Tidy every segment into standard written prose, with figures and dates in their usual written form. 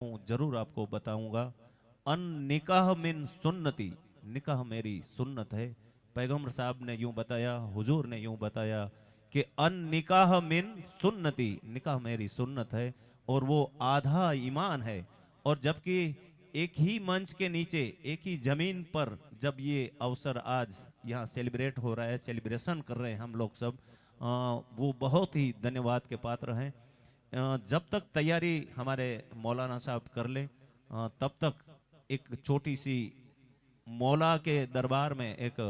हूँ, जरूर आपको बताऊंगा। अन निकाह मिन सुन्नती, निकाह मेरी सुन्नत है। पैगम्बर साहब ने यूं बताया, हुजूर ने यूं बताया कि अन निकाह मिन सुन्नती, निकाह मेरी सुन्नत है और वो आधा ईमान है। और जबकि एक ही मंच के नीचे, एक ही जमीन पर जब ये अवसर आज यहाँ सेलिब्रेट हो रहा है, सेलिब्रेशन कर रहे हैं हम लोग सब, वो बहुत ही धन्यवाद के पात्र हैं। जब तक तैयारी हमारे मौलाना साहब कर ले, तब तक एक छोटी सी मौला के दरबार में एक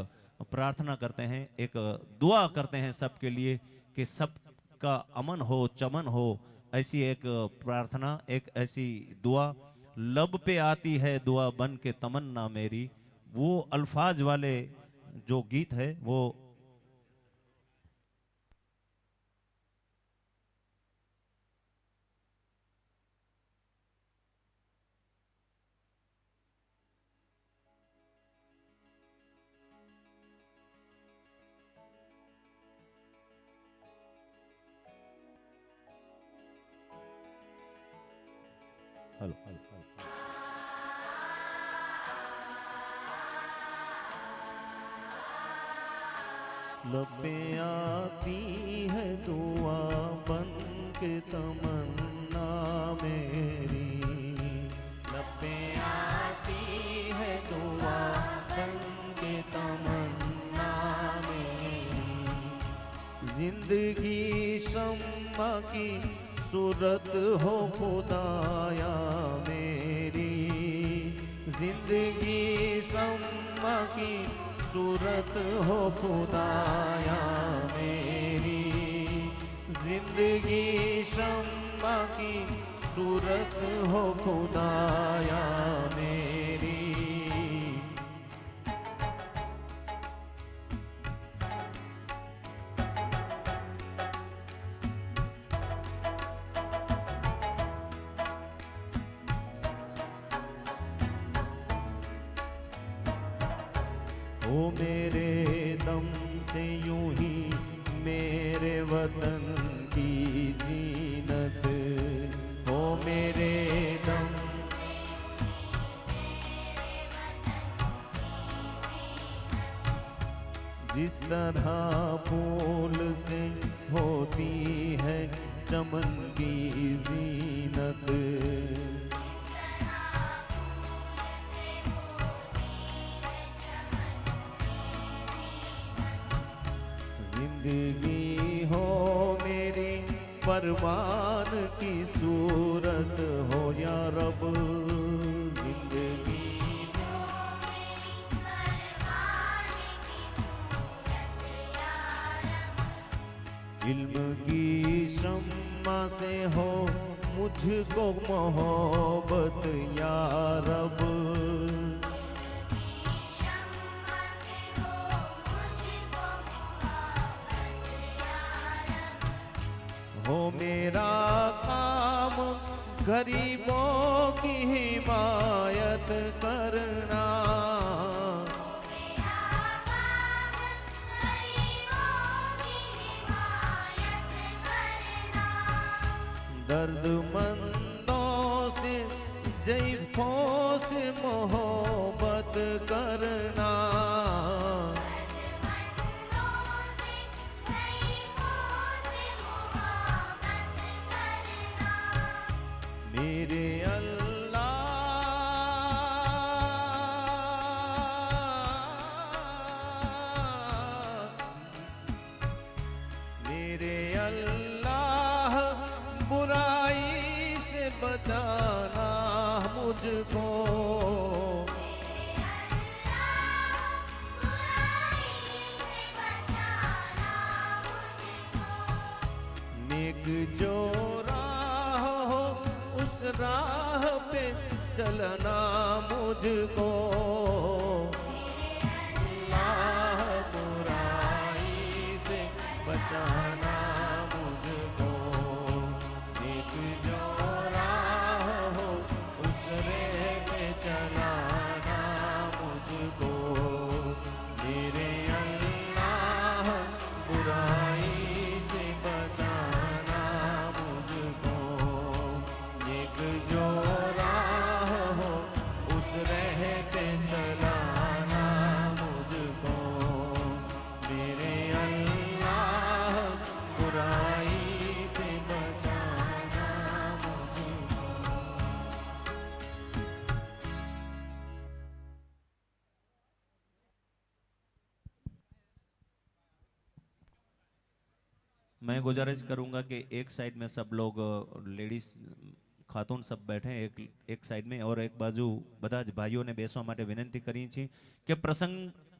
प्रार्थना करते हैं, एक दुआ करते हैं सबके लिए कि सबका अमन हो, चमन हो। ऐसी एक प्रार्थना, एक ऐसी दुआ, लब पे आती है दुआ बन के तमन्ना मेरी, वो अल्फाज वाले जो गीत है वो। Hello hello hello. लबे आती है दुआ बन के तमन्ना मेरी, लबे आती है दुआ बन के तमन्ना मेरी। जिंदगी शम्मा की सूरत हो खुदाया मेरी, जिंदगी शम्मा की सूरत हो खुदाया मेरी, जिंदगी शम्मा की सूरत हो खुदाया मेरी। ओ मेरे दम से यूं ही मेरे वतन की जीनत, ओ मेरे दम जिस तरह फूल से होती है चमन की जीनत, जिंदगी हो मेरी परवान की सूरत हो या रब, जिंदगी इल्म की शम्मा से हो मुझको मोहब्बत या रब, हो मेरा काम गरीबों की हिमायत करना, दर्दमंदों से ज़ईफ़ों से मोहब्बत करना, मेरे अल्लाह, मेरे अल्लाह बुराई से बचाना मुझको, नेक जो राह हो उस राह पे चलना मुझको, अल्लाह बुराई से बचाना मुझको, नेक जो राह हो उस राह पे चलाना मुझको, मेरे अल्लाह बुराई से बचाना मुझको, एक जो मैं गुजारिश करूंगा कि एक साइड में सब लोग लेडीज खातून सब बैठे एक साइड में और एक बाजू બધા જ ભાઈઓને બેસવા માટે વિનંતી કરીએ છીએ કે પ્રસંગ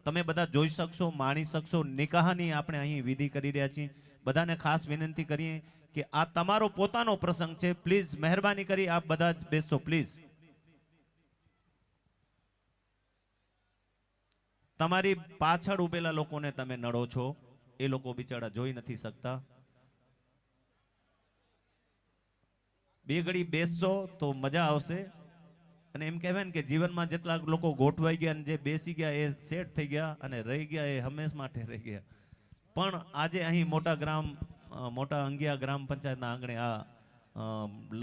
તમે બધા જોઈ શકશો માણી શકશો નિકાહની આપણે અહીં વિધિ કરી રહ્યા છીએ બધાને ખાસ વિનંતી કરીએ કે આ તમારો પોતાનો પ્રસંગ છે પ્લીઝ મહેરબાની કરી આપ બધા જ બેસો પ્લીઝ તમારી પાછળ ઉભેલા લોકોને તમે નડો છો એ લોકો બિચારા જોઈ નથી શકતા બે ઘડી બેસશો તો મજા આવશે અને એમ કહેવાય ને કે જીવનમાં જેટલા લોકો ગોઠવાઈ ગયા અને જે બેસી ગયા એ સેટ થઈ ગયા અને રહી ગયા એ હંમેશ માટે રહી ગયા પણ આજે અહીં મોટા અંગિયા ગ્રામ પંચાયતના આંગણે આ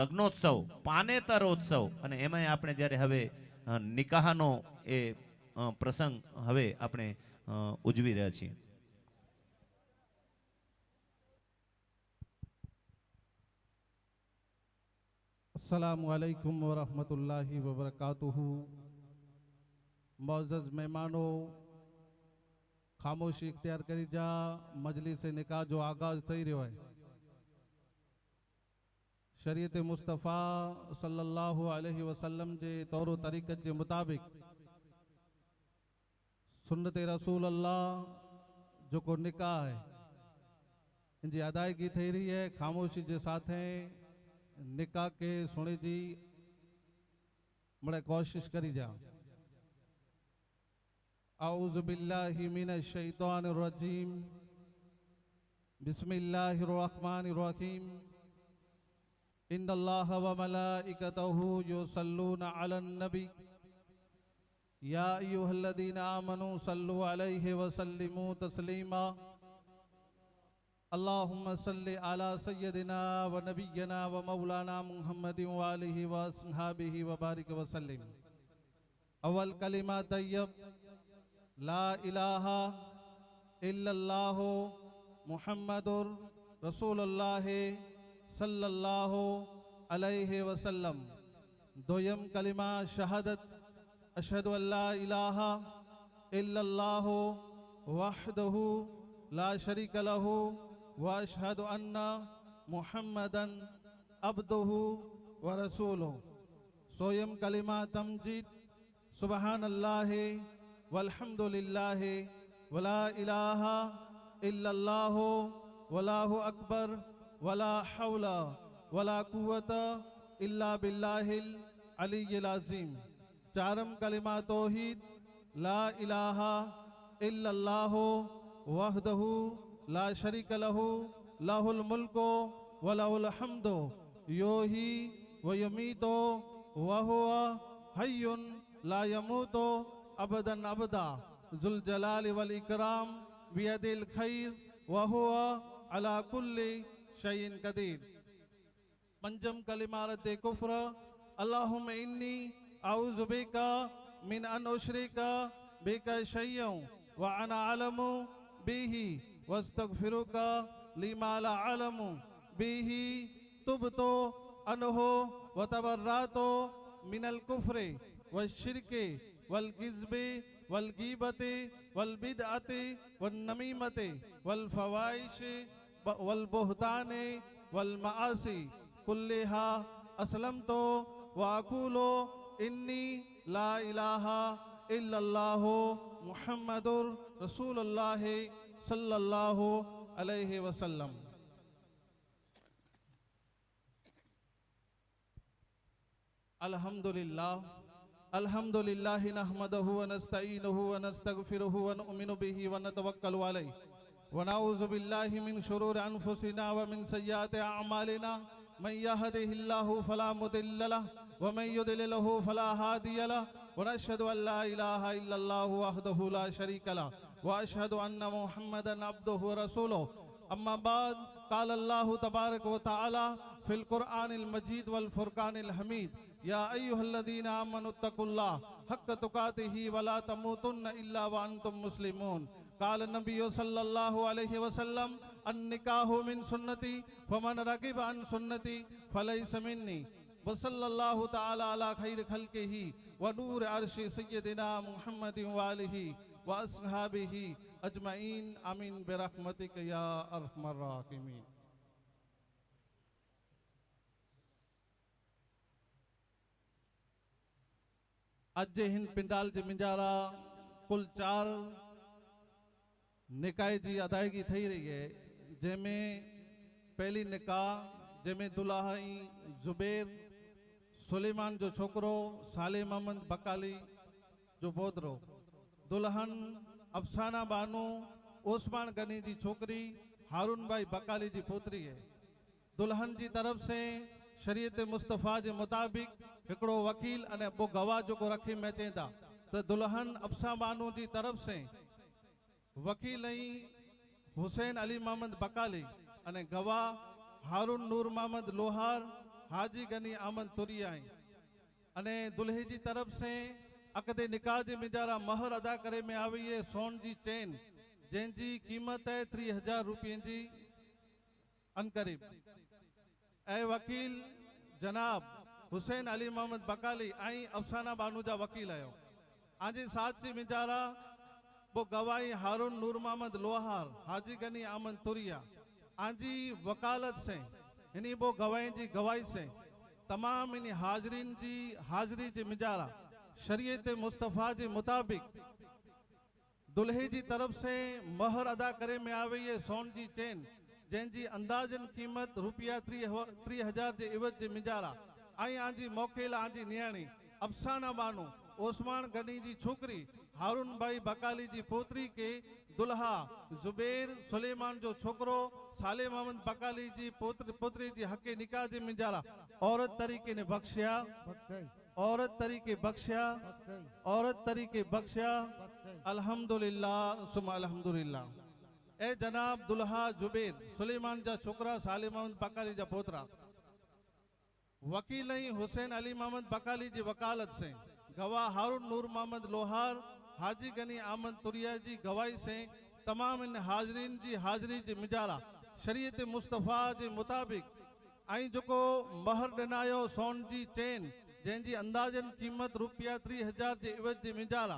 લગ્નોત્સવ પાનેતરોત્સવ અને એમાંય આપણે જ્યારે હવે નિકાહનો એ પ્રસંગ હવે આપણે ઉજવી રહ્યા છીએ अस्सलामुअलैकुम वरहमतुल्लाहि वबरकातुहू। मोअज़्ज़ज़ मेहमानों, खामोशी इख्तियार करी जा। मजलिस निकाह जो आगाज थई रह्यो है शरीयत मुस्तफ़ा सल्लल्लाहु अलैहि वसल्लम जे तौर तरीक़त के मुताबिक सुन्नत रसूल अल्लाह जो को निकाह है इनकी अदायगी थी रही है। खामोशी के साथ निकाह के सुने जी बड़े कोशिश करी जा। औज़ु बिल्लाहि मिनश शैतानिर रजीम बिस्मिल्लाहिर रहमानिर रहीम इन्नल्लाह व मलाइकतहु युसल्लूना अलन नबी या अय्युहल्लज़ीना आमनू सल्लु अलैहि व सल्लिमू तस्लीमा अल्लाहुम्मा सल्लि अला सय्यदिना व नबिय्यना व मौलाना मुहम्मदिन व आलिहि व अस्हाबिहि व बारिक व सल्लिम। अव्वल कलिमा तय्यब ला इलाहा इल्लल्लाह मुहम्मदुर रसूलुल्लाह सल्लल्लाहु अलैहि वसल्लम। दोयम कलिमा शहादत अशहदु अल्ला इलाहा इल्लल्लाह वहदहु ला शरीक लहु व अशहदु अन्ना मुहम्मदन अब्दुहु व रसूलुहु। सोयम कलिमा तमजीद सुबहानल्लाह वल्हम्दुलिल्लाह वला इलाहा इल्लल्लाह वल्लाहु अकबर वला हौला वला कुव्वता इल्ला बिल्लाहिल अलिय्यिल अज़ीम। चारम कलिमा तौहीद ला इलाहा इल्लल्लाह वहदहु ला शरीक लहु लहुल मुल्को व लहुल हम्दु योही व यमीतो व हुवा हय्युन ला यमूतो अबदन अबदा जुल जलाल वल इकराम बियदिल खैर व हुवा अला कुल्ली शैइन कदीर। पंचम कलिमा रद्द कुफ्र अल्लाहुम्मा इन्नी अऊज़ु बिका मिन अन उश्रिका बिका शय्यन व अना अलमु बिही वस्तगफिरुका लिमा ला अलमु बिही तुबतो अनहो व तबर्रातो मिनल कुफ्रे व शिरके वल गिज़्बे वल गीबते वल बिदअते वल नमीमते वल फवाइशे वल बुहताने वल मासी कुल्लिहा असलमतो व अकूलो इन्नी ला इलाहा इल्लल्लाहु मुहम्मदुर रसूलुल्लाह सल्लल्लाहु अलैहि वसल्लम। अल्हम्दुलिल्लाह अल्हम्दुलिल्लाह नहमदहु व नस्तईनुहु व नस्तगफिरुहु व नुमिनु बिही व नतवक्कलु अलैहि व नऊज़ु बिल्लाहि मिन शुरूरि अनफुसिना व मिन सय्यिआति अअमालिना मन यहदिहिल्लाहु फला मुदिल्ल लहु व मन युद्लिलहु फला हादिय लहु व नशहदु अन ला इलाहा इल्लल्लाहु वहदहु ला शरीक लहु व अशहदु अन्ना मुहम्मदन अब्दुहु व रसूलुहु। अम्मा बाद क़ाल अल्लाहु तबारक व तआला फिल कुरआनिल मजीद वल फुरकानिल हमीद या अय्युहल्लज़ीना आमनुत्तकुल्लाह हक्क तुकातिही व ला तमूतुन्न इल्ला व अंतुम मुस्लिमून। क़ाल नबी सल्लल्लाहु अलैहि वसल्लम अन्निकाहु मिन सुन्नती फमन रगिब अन सुन्नती फलैस मिन्नी व सल्लल्लाहु तआला अला खैर खल्किही व नूर अर्शि सय्यदिना मुहम्मदिन व आलिही व अस्हाबिही अजमईन आमीन बिरहमतिक या अरहमर राहिमीन। अज जे हिन पिंडाल जे मिंजारा कुल 4 निकाह जी अदायगी थी रही है, जंहिंमें पहली निकाह जंहिंमें दुल्हाई ज़ुबैर सुलेमान जो छोकरो साले मोहम्मद बकाली जो पोतरो, दुल्हन अफसाना बानो ओस्मान गनी जी छोकरी हारून भाई बकाली जी पोतरी है। दुल्हन जी तरफ से शरीयत मुस्तफ़ा के मुताबिक हिकड़ो वकील अने बो गवाह जो को रखी में चेंदा तो दुल्हन अफसा बानो जी तरफ से वकील हुसैन अली मोहम्मद बकाली अने गवाह हारून नूर मोहम्मद लोहार हाजी गनी अहमद तुरिया अने दुल्हे जी तरफ से अकदे निकाह जे मिजारा महर अदा करे में आई है सोन जी चेन जंहिंजी कीमत है 30,000 रुपये जी अनकरीब। ऐ वकील जनाब हुसैन अली मोहम्मद बकाली आई अफसाना बानू जा वकील आयो आजी साथ सी मिजारा वो गवाही हारून नूर मोहम्मद लोहार हाजी गनी अहमद तुरिया आजी वकालत से इन्हीं वो गवाही जी गवाही से तमाम इन हाजरीन जी हाजरी जी मिजारा शरीयत मुस्तफ़ा के मुताबिक दुल्हे जी तरफ से महर अदा करे में आवे ये सोन जी चेन जंहिंजी अंदाजन कीमत रुपया 30,000 जे इवज जे मिजारा आई आजी मोकेल आजी नियाणी अफसाना बानो ओस्मान गनी जी छोकरी हारून भाई बकाली जी पोतरी के दुल्हा जुबैर सुलेमान जो छोकरो साले मोहम्मद बकाली जी पोतरी जी हके निकाह जे मिजारा औरत तरीके ने बख्शिया औरत तरीके बख्शिया औरत तरीके बख्शिया अल्हम्दुलिल्लाह सुमा अल्हम्दुलिल्लाह। ए जनाब दुल्हा जुबैर सुलेमान जा छोकरा साले मोहम्मद बकाली जा पोतरा वकील हुसैन अली मोहम्मद बकाली जी वकालत से गवाह हारून नूर मोहम्मद लोहार हाजी गनी अहमद तुरिया जी गवाही से तमाम इन हाजरीन जी हाजरी जी मिजारा शरीयत मुस्तफ़ा के मुताबिक आई जो महर दिनायो सोन जी चेन जंहिंजी अंदाजन कीमत रुपया 30,000 जे इवज जे मिजारा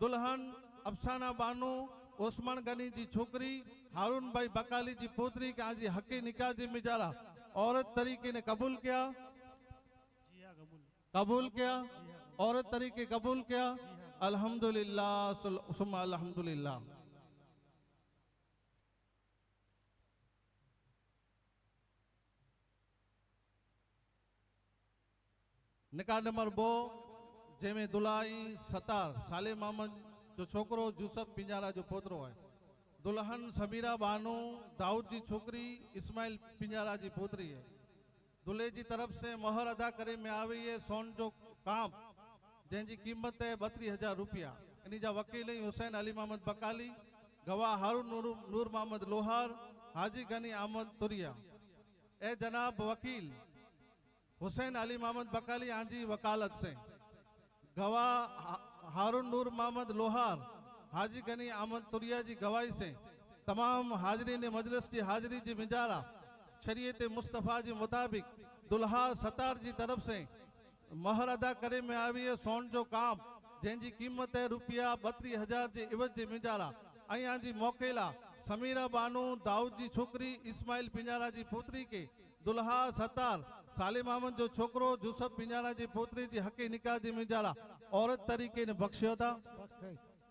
दुल्हन अफसाना बानो ओस्मान गनी जी छोकरी हारून भाई बकाली जी पोतरी के आजी हके निकाह जे मिजारा औरत तरीके ने कबूल किया औरत तरीके कबूल किया अल्हम्दुलिल्लाह सुम्मा अल्हम्दुलिल्लाह। निकाह नंबर 2 जंहिंमें दुल्हाई सतार साले मोहम्मद जो छोकरो यूसुफ पिंजारा जो पोतरो है, दुल्हन समीरा बानो दाऊद जी छोकरी इस्माइल पिंजारा जी पोतरी है। दुल्हे जी तरफ से मोहर अदा करे में आई है सोन जो कांप जंहिंजी कीमत है 32,000 रुपया। इन जा वकील हुसैन अली मोहम्मद बकाली गवाह हारून नूर मोहम्मद लोहार हाजी गनी अहमद तुरिया। ए जनाब वकील हुसैन अली मोहम्मद बकाली आजी वकालत से गवाह हारून नूर मोहम्मद लोहार हाजी गनी अहमद तुरिया जी गवाही से तमाम हाजरीन मजलिस की हाजरी जी मिजारा शरीयत मुस्तफ़ा के मुताबिक दुल्हा सतार जी तरफ से महर अदा करे में आई है सोन जो काम जंहिंजी कीमत है रुपया 32,000 जे इवज जे मिजारा आई आजी मोकेला समीरा बानो दाऊद जी छोकरी इस्माइल पिंजारा जी पोतरी के दुल्हा सतार साले मोहम्मद जो छोकरो यूसुफ पिंजारा जी पोतरी जी हके निकाह जी मिजारा औरत तरीके ने बख्शियो था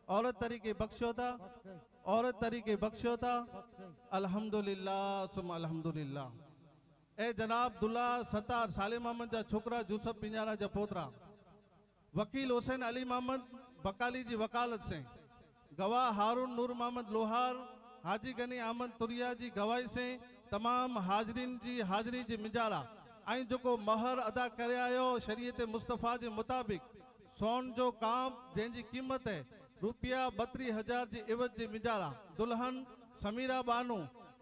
औरत तरीके बख्शियो था औरत तरीके बख्शियो था अल्हम्दुलिल्लाह सुम्मा अल्हम्दुलिल्लाह। ए जनाब दुल्हा सतार साले मोहम्मद जा छोकरा यूसुफ पिंजारा जा पोतरा वकील हुसैन अली मोहम्मद बकाली जी वकालत से गवाह हारून नूर मोहम्मद लोहार हाजी गनी अहमद तुरिया जी गवाही से तमाम हाजरीन जी हाजरी जी मिजारा आई जो महर अदा करे आयो शरीयत मुस्तफ़ा के मुताबिक सोन जो काम जंहिंजी कीमत है रुपया 32,000 जे इवज जे मिजारा दुल्हन समीरा बानो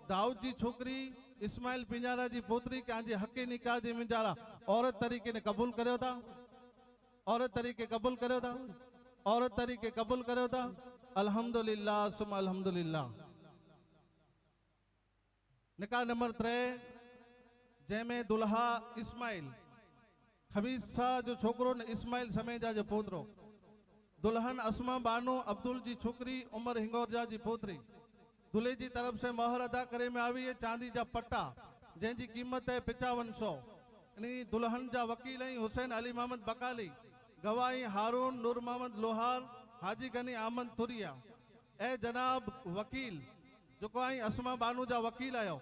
दाऊद जी छोकरी इस्माइल पिंजारा जी पोतरी के आजे हके निकाह जे मिजारा औरत तरीके ने कबूल करो था औरत तरीके कबूल करो था औरत तरीके कबूल करो था अल्हम्दुलिल्लाह सुम्मा अल्हम्दुलिल्लाह। निकाह नंबर 3 जंहिंमें दुल्हा इस्माइल खमीसा जो छोकरो ने इस्माइल समेजा जो पोतरो दुल्हन असमा बानो अब्दुल जी छोकरी उमर हिंगोरजा जी पोतरी दुल्हे जी तरफ से मोहर अदा करे में आई है चांदी जा पट्टा जंहिंजी कीमत है 5500। दुल्हन जा वकील हुसैन अली मोहम्मद बकाली गवाही हारून नूर मोहम्मद लोहार हाजी गनी आमन तुरिया ए जनाब वकील जो को आई असमा बानू जा वकील आयो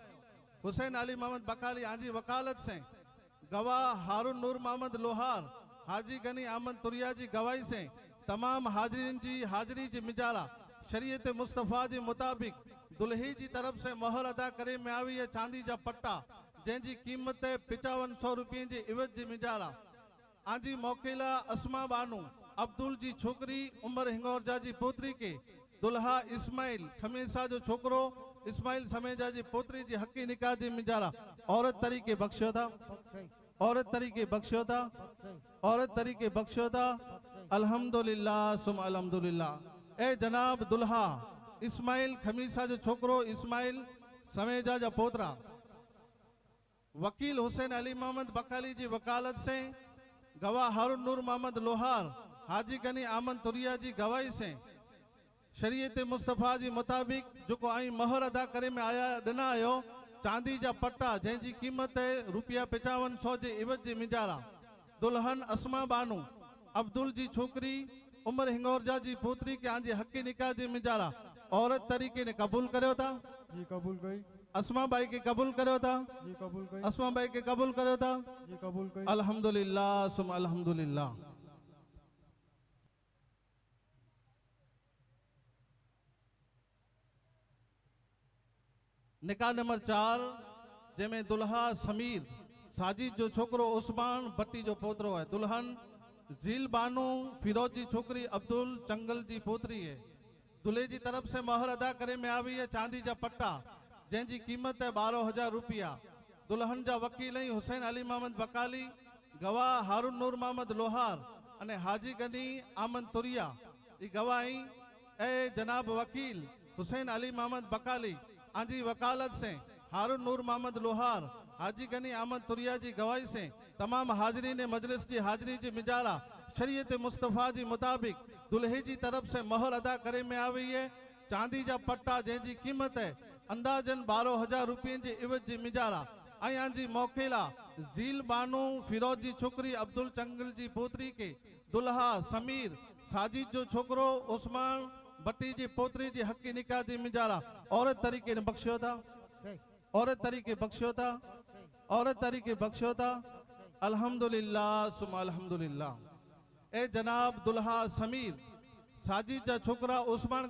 हुसैन अली मोहम्मद बकाली आजी वकालत से गवाह हारून नूर मोहम्मद लोहार हाजी गनी आमन तुरिया जी गवाही से तमाम हाजिरीन जी हाजिरी जी मिजारा शरीयत मुस्तफ़ा जी मुताबिक दुल्ही जी तरफ से मोहर अदा करे में आवी है चांदी जा पट्टा जंहिंजी क़ीमत 5500 रुपये जी इवज जी मिजारा आजी मोकिला अस्मा बानू अब्दुल जी छोकरी उमर हिंगोरजा जी पोतरी के दुल्हा इस्माइल खमीसा जो छोकरो इस्माइल समेजा जी पोतरी जी हकी निकाह जी मिजारा औरत तरीके बख्शियो था औरत तरीके बख्शियो था औरत तरीके बख्शियो था अल्हम्दुलिल्लाह सुम अल्हम्दुलिल्लाह ए जनाब दुल्हा इस्माइल खमीसा जो छोकरो इस्माइल समेजा जा पोतरा वकील हुसैन अली मोहम्मद बकाली जी वकालत से गवाह हारून नूर मोहम्मद लोहार हाजी गनी आमन तुरिया जी गवाही से शरीयत मुस्तफ़ा जी मुताबिक जो को आई मोहर अदा करे में आया दिना आयो चांदी जा पट्टा जंहिंजी क़ीमत रुपया 5500 जे इवज जी मिजारा दुल्हन अस्मा बानू अब्दुल जी छोकरी उमर हिंगोरजा जी पोतरी के आंजी हकी निकाह जी मिजारा औरत तरीके ने कबूल करो था जी कबूल कई अस्मा बाई के कबूल करो था जी कबूल कई अस्मा बाई के कबूल करो था जी कबूल कई अल्हम्दुलिल्लाह सुम अल्हम्दुलिल्लाह। निकाह नंबर 4 जंहिंमें दुल्हा समीर साजिद जो छोकरो उस्मान भट्टी जो पोतरो है दुल्हन झील बानू फिरोज जी छोकरी अब्दुल चंगल जी पोतरी है दुल्हे जी तरफ से मोहर अदा करे में आवी है चांदी जा पट्टा जंहिंजी क़ीमत है 12,000 रुपया दुल्हन जा वकील हुसैन अली मोहम्मद बकाली गवाह हारून नूर मोहम्मद लोहार अने हाजी गनी आमन तुरिया ई गवाही ए जनाब वकील हुसैन अली मोहम्मद बकाली आजी वकालत से हारून नूर मोहम्मद लोहार हाजी गनी आमद तुरिया जी गवाही से तमाम हाजरीन मजलिस की हाजिरी जी मिजारा शरीयत मुस्तफ़ा जी मुताबिक दुल्हे जी तरफ से मोहर अदा करे में आवी है चांदी जा पट्टा जंहिंजी क़ीमत है अंदाजन 12,000 रुपये जी इवज जी मिजारा आया जी मोकेला झील बानू फिरोज जी छोकरी अब्दुल चंगल जी पोतरी के दुल्हा समीर साजिद जो छोकरो उस्मान भट्टी जी पोतरी जी हकी निकाह जी मिजारा औरत तरीके ने बख्शियो था औरत तरीके बख्शियो था औरत तरीके बख्शियो था अल्हम्दुलिल्लाह सुम अल्हम्दुलिल्लाह। ए जनाब दुल्हा समीर साजिद जा छोकरा उस्मान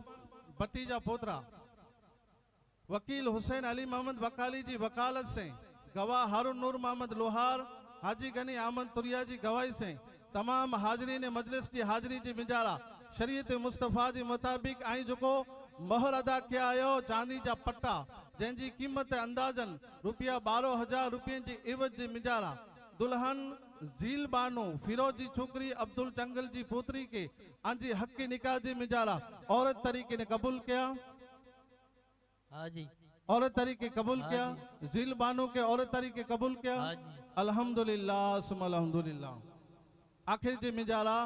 भट्टी जा पोतरा वकील हुसैन अली मोहम्मद बकाली जी वकालत से गवाह हारून नूर मोहम्मद लोहार हाजी गनी आमन तुरिया जी गवाही से तमाम हाजरीन मजलिस की हाजिरी जी मिजारा शरीयत मुस्तफ़ा जी मुताबिक आई जो मोहर अदा किया आयो चांदी जा पट्टा जंहिंजी क़ीमत अंदाजन रुपया 12,000 रुपये जी इवज जी मिजारा दुल्हन झील बानू फिरोज जी छोकरी अब्दुल चंगल जी पोतरी के आंजी हकी निकाह जी मिजारा औरत तरीके ने कबूल किया हाँ जी औरत तरीके कबूल किया झील बानू के औरत तरीके कबूल किया हाँ जी अल्हम्दुलिल्लाह सुम अल्हम्दुलिल्लाह। आखिर जी मिजारा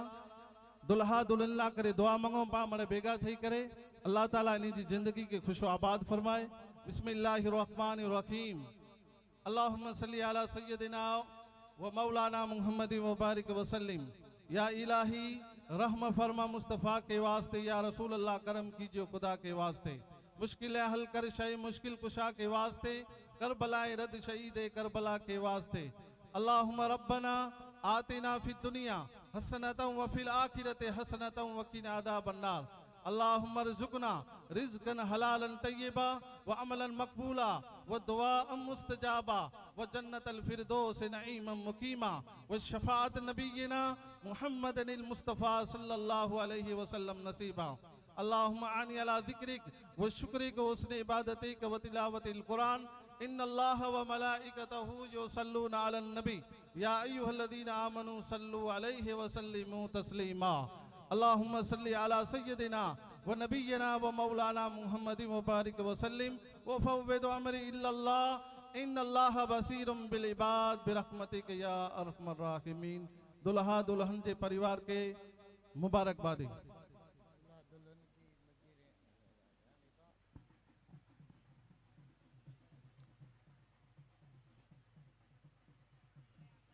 दुल्हा दुल्हन करे दुआ मंगो पा मरे बेगा थी करे अल्लाह ताला इन जी जिंदगी के खुशो आबाद फरमाए। बिस्मिल्लाहिर्रहमानिर्रहीम अल्लाहुम्मा सल्ली अला सय्यदिना व मौलाना मुहम्मद मुबारक वसल्लम। या इलाही रहम फरमा मुस्तफ़ा के वास्ते या रसूल अल्लाह करम कीजिए खुदा के वास्ते मुश्किल हल कर शई मुश्किल कुशा के वास्ते करबलाए रद शहीद करबला के वास्ते अल्लाहुम्मा रब्बना आतिना फिद दुनिया हसनतम व फिल आखिरति हसनतम व किना अज़ाबन नार अल्लाहुम्मा रज़ुक़ना रिज़्क़न हलालन तय्यबा व अमलन मक़बूला व दुआअन मुस्तजाबा व जन्नतल फिरदौस नईमन मुकीमा व शफ़ाअत नबीना मुहम्मदिल मुस्तफ़ा सल्लल्लाहु अलैहि वसल्लम नसीबा अल्लाहुम्मा आनी अला ज़िक्रिक व शुक्रिक व हुस्न इबादतिक व तिलावतिल कुरान इन्नल्लाह व मलाइकतहु युसल्लूना अलन नबी या अय्युहल्लज़ीना आमनू सल्लु अलैहि व सल्लिमू तस्लीमा। अल्लाहुम्मा सल्लि अला सय्यदिना व नबियना व मौलाना मुहम्मदिन मुबारक व सल्लिम व फव्विद अमरी इल्लल्लाह इन्नल्लाह बसीरुम बिल इबाद बिरहमतिक या अरहमर राहिमीन। दुल्हा दुल्हन के परिवार के मुबारकबादी।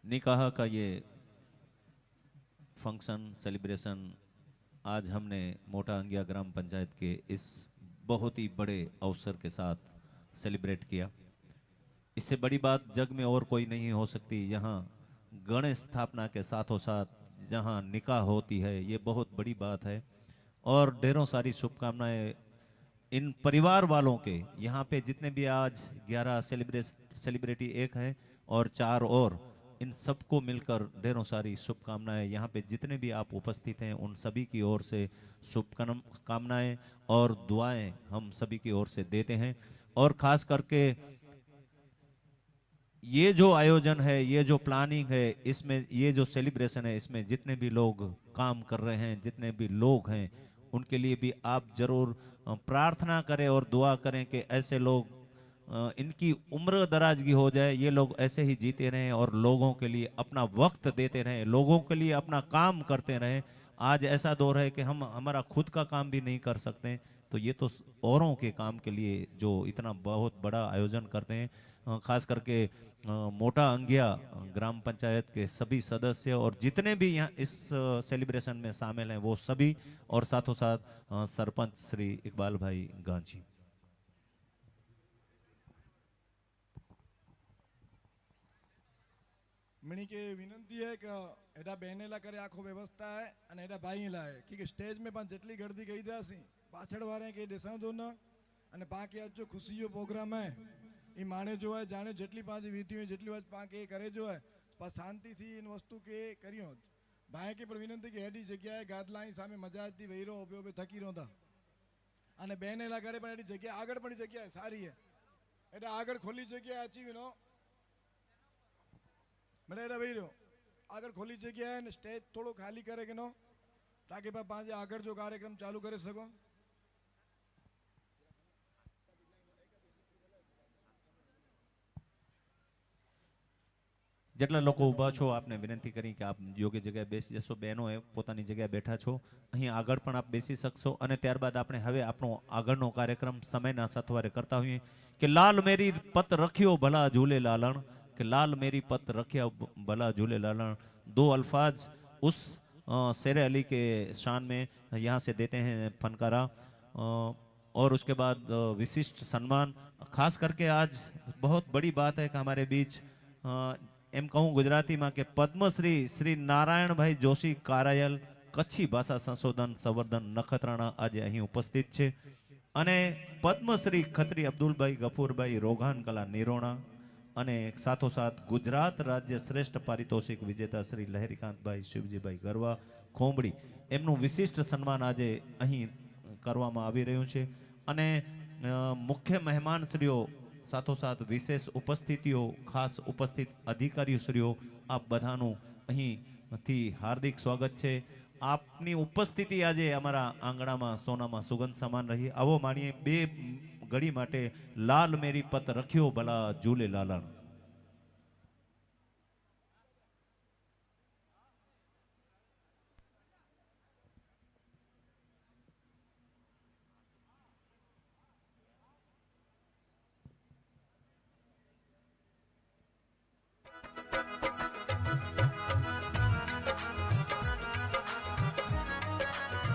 निकाह का ये फंक्शन सेलिब्रेशन आज हमने मोटा अंगिया ग्राम पंचायत के इस बहुत ही बड़े अवसर के साथ सेलिब्रेट किया। इससे बड़ी बात जग में और कोई नहीं हो सकती। यहाँ गणेश स्थापना के साथों साथ जहाँ निकाह होती है, ये बहुत बड़ी बात है और ढेरों सारी शुभकामनाएं इन परिवार वालों के। यहाँ पे जितने भी आज 11 सेलिब्रिटी एक हैं और 4 और, इन सबको मिलकर ढेरों सारी शुभकामनाएं। यहाँ पे जितने भी आप उपस्थित हैं उन सभी की ओर से शुभकामनाएं और दुआएं हम सभी की ओर से देते हैं। और खास करके ये जो आयोजन है, ये जो प्लानिंग है, इसमें ये जो सेलिब्रेशन है, इसमें जितने भी लोग काम कर रहे हैं, जितने भी लोग हैं, उनके लिए भी आप जरूर प्रार्थना करें और दुआ करें कि ऐसे लोग इनकी उम्र दराजगी हो जाए, ये लोग ऐसे ही जीते रहें और लोगों के लिए अपना वक्त देते रहें, लोगों के लिए अपना काम करते रहें। आज ऐसा दौर है कि हम हमारा खुद का काम भी नहीं कर सकते, तो ये तो औरों के काम के लिए जो इतना बहुत बड़ा आयोजन करते हैं। खास करके मोटा अंगिया ग्राम पंचायत के सभी सदस्य और जितने भी यहाँ इस सेलिब्रेशन में शामिल हैं वो सभी, और साथों साथ सरपंच श्री इकबाल भाई गांधी। मणि के विनंती है कि एडा बहनेला करे आखो व्यवस्था है અને એડા ભાઈલા है कि स्टेज में पण જેટલી गर्दी गई दासी पाछड़ वाले के देसा दो ना અને बाकी आज जो खुशी प्रोग्राम है ई माने जो है जाने જેટલી पांच वीती हुई જેટલી बात पाके करे जो है पर शांति थी इन वस्तु के करियो भाई के पर विनंती कि एडी जगह गादलाई सामे मजा आती वहीरो ओबे ओबे थकी रोता અને બહેનેલા કરે પણ એડી જગ્યા આગળ પણ જગ્યા સારી है એડા આગળ ખોલી જગ્યા આચી વિનો मैंने एडा वही रहो आगर खोली जगह है स्टेज थोड़ो खाली करे के नो ताकि पांच आगर जो कार्यक्रम चालू करे सको। જેટલા લોકો ઊભા છો આપને વિનંતી કરી કે આપ યોગ્ય જગ્યાએ બેસી જશો। બહેનો એ પોતાની જગ્યાએ બેઠા છો, અહીં આગળ પણ આપ બેસી શકશો અને ત્યારબાદ આપણે હવે આપણો આગળનો કાર્યક્રમ સમયના સથવારે કરતા હોઈએ કે લાલ મેરી પત રખ્યો ભલા ઝૂલે લાલણ, कि लाल मेरी पत रखिया भला झूले लालन। दो अल्फाज उस शेर अली के शान में यहाँ से देते हैं फनकारा और उसके बाद विशिष्ट सम्मान। खास करके आज बहुत बड़ी बात है कि हमारे बीच एम कहूँ गुजराती में के पद्मश्री श्री नारायण भाई जोशी कारायल कच्छी भाषा संशोधन संवर्धन नखत्राणा आज अहीं उपस्थित है અને પદ્મશ્રી ખત્રી અબ્દુલભાઈ ગફુરભાઈ રોગાન કલા નિરોણા અને સાથોસાથ ગુજરાત રાજ્ય શ્રેષ્ઠ પારિતોષિક વિજેતા શ્રી લહેરીકાંતભાઈ શિવજીભાઈ ગરવા ખોંબડી એમનું વિશિષ્ટ સન્માન આજે અહીં કરવામાં આવી રહ્યું છે। અને મુખ્ય મહેમાનશ્રીઓ સાથોસાથ વિશેષ ઉપસ્થિતિઓ, ખાસ ઉપસ્થિત અધિકારીશ્રીઓ, આપ બધાનું અહીંથી હાર્દિક સ્વાગત છે। આપની ઉપસ્થિતિ આજે અમારા આંગણામાં સોનામાં સુગંધ સમાન રહી। આવો માણીએ બે घड़ी माटे लाल मेरी पत रख्यो भला झूले लालन।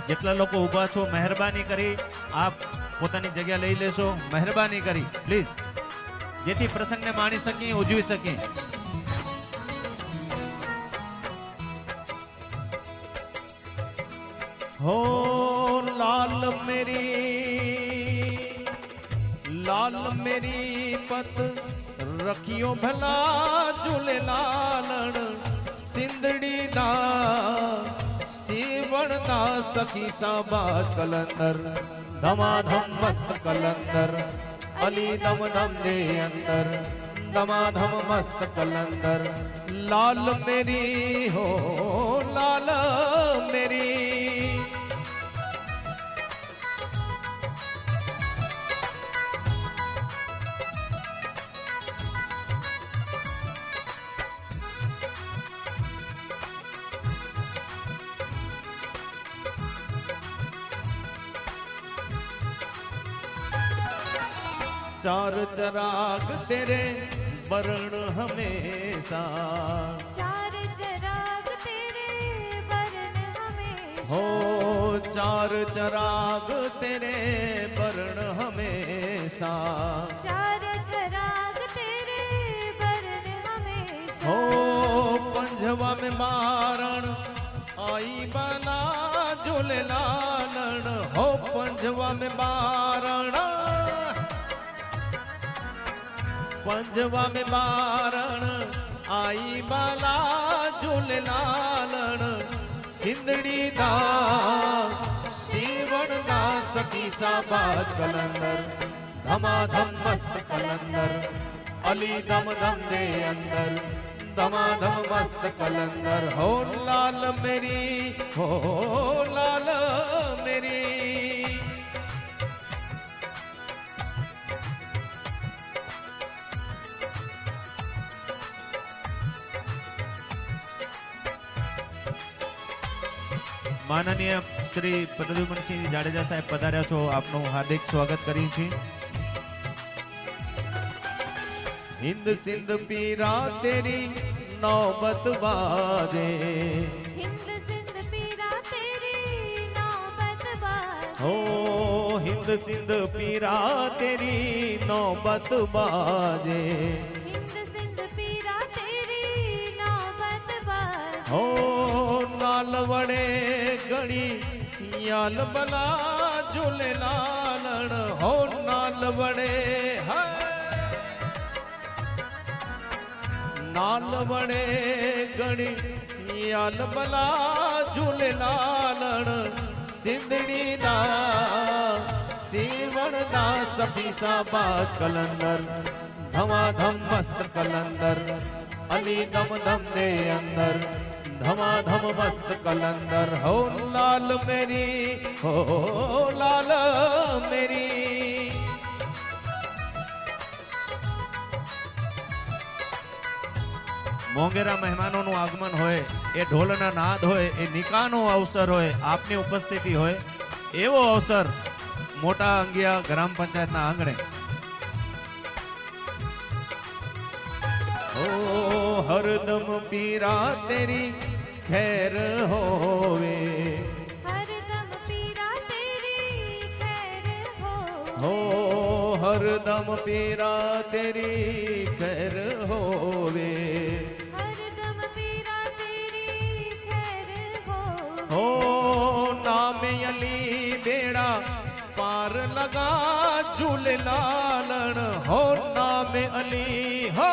જેટલા લોકો ઊભા છો મહેરબાની કરી આપ પોતાની જગ્યા લઈ લેશો, મહેરબાની કરી પ્લીઝ, જેથી પ્રસંગને માણી શકીએ, ઉજવી શકીએ। हो लाल मेरी पत रखियो भला झूले लालण, सिंधड़ी दा सीवणदा सखी साबाज कलंदर, धमाधम मस्त कलंदर अली दम दम दे अंदर, धमाधम मस्त कलंदर लाल मेरी हो लाल मेरी। चार चराग तेरे वर्ण हमेशा, चार चराग तेरे वर्ण हो चार चराग तेरे वर्ण हमेशा, चार चराग तेरे वर्ण हमेशा। हो पंजवा में मारण आई बना झूले लालन, हो पंजवा में मारण, पंजवा में मारण आई बना झूले लालन, सिंदड़ी दा सीवण दा सखी साबाज कलंदर, धमाधम मस्त कलंदर, अली दम दम दे अंदर, धमाधम मस्त कलंदर, हो लाल मेरी, हो लाल मेरी। માનનીય શ્રી પ્રદ્યુમનસિંહ જાડેજા સાહેબ પધાર્યા છો, આપનું હાર્દિક સ્વાગત કરીએ છીએ। हिंद सिंध पीरा तेरी नौबत बाजे, हिंद सिंध पीरा तेरी नौबत बाजे। हो हिंद सिंध पीरा तेरी नौबत बाजे, हिंद सिंध पीरा तेरी नौबत बाजे। हो नाल वड़े गणी याल बला झूले लालन, हो नाल वड़े नाल वड़े गणी याल बला झूले लालन, सिंधड़ी दा सीवण दा सभी साबाज कलंदर, धमाधम मस्त कलंदर, अली दम दम दे अंदर, धमाधम मस्त कलंदर, हो लाल मेरी, हो लाल मेरी। મોંઘેરા મહેમાનોનું આગમન હોય, એ ઢોલના નાદ હોય, એ નિકાહનો અવસર હોય, આપની ઉપસ્થિતિ હોય, એવો અવસર મોટા અંગિયા ગ્રામ પંચાયતના આંગણે। ओ हरदम पीरा तेरी खैर होवे, हरदम पीरा तेरी खैर हो। हो हरदम पीरा तेरी खैर होवे, हरदम पीरा तेरी खैर हो। हो नाम अली बेड़ा पार लगा झूले लालन, हो नाम अली, हो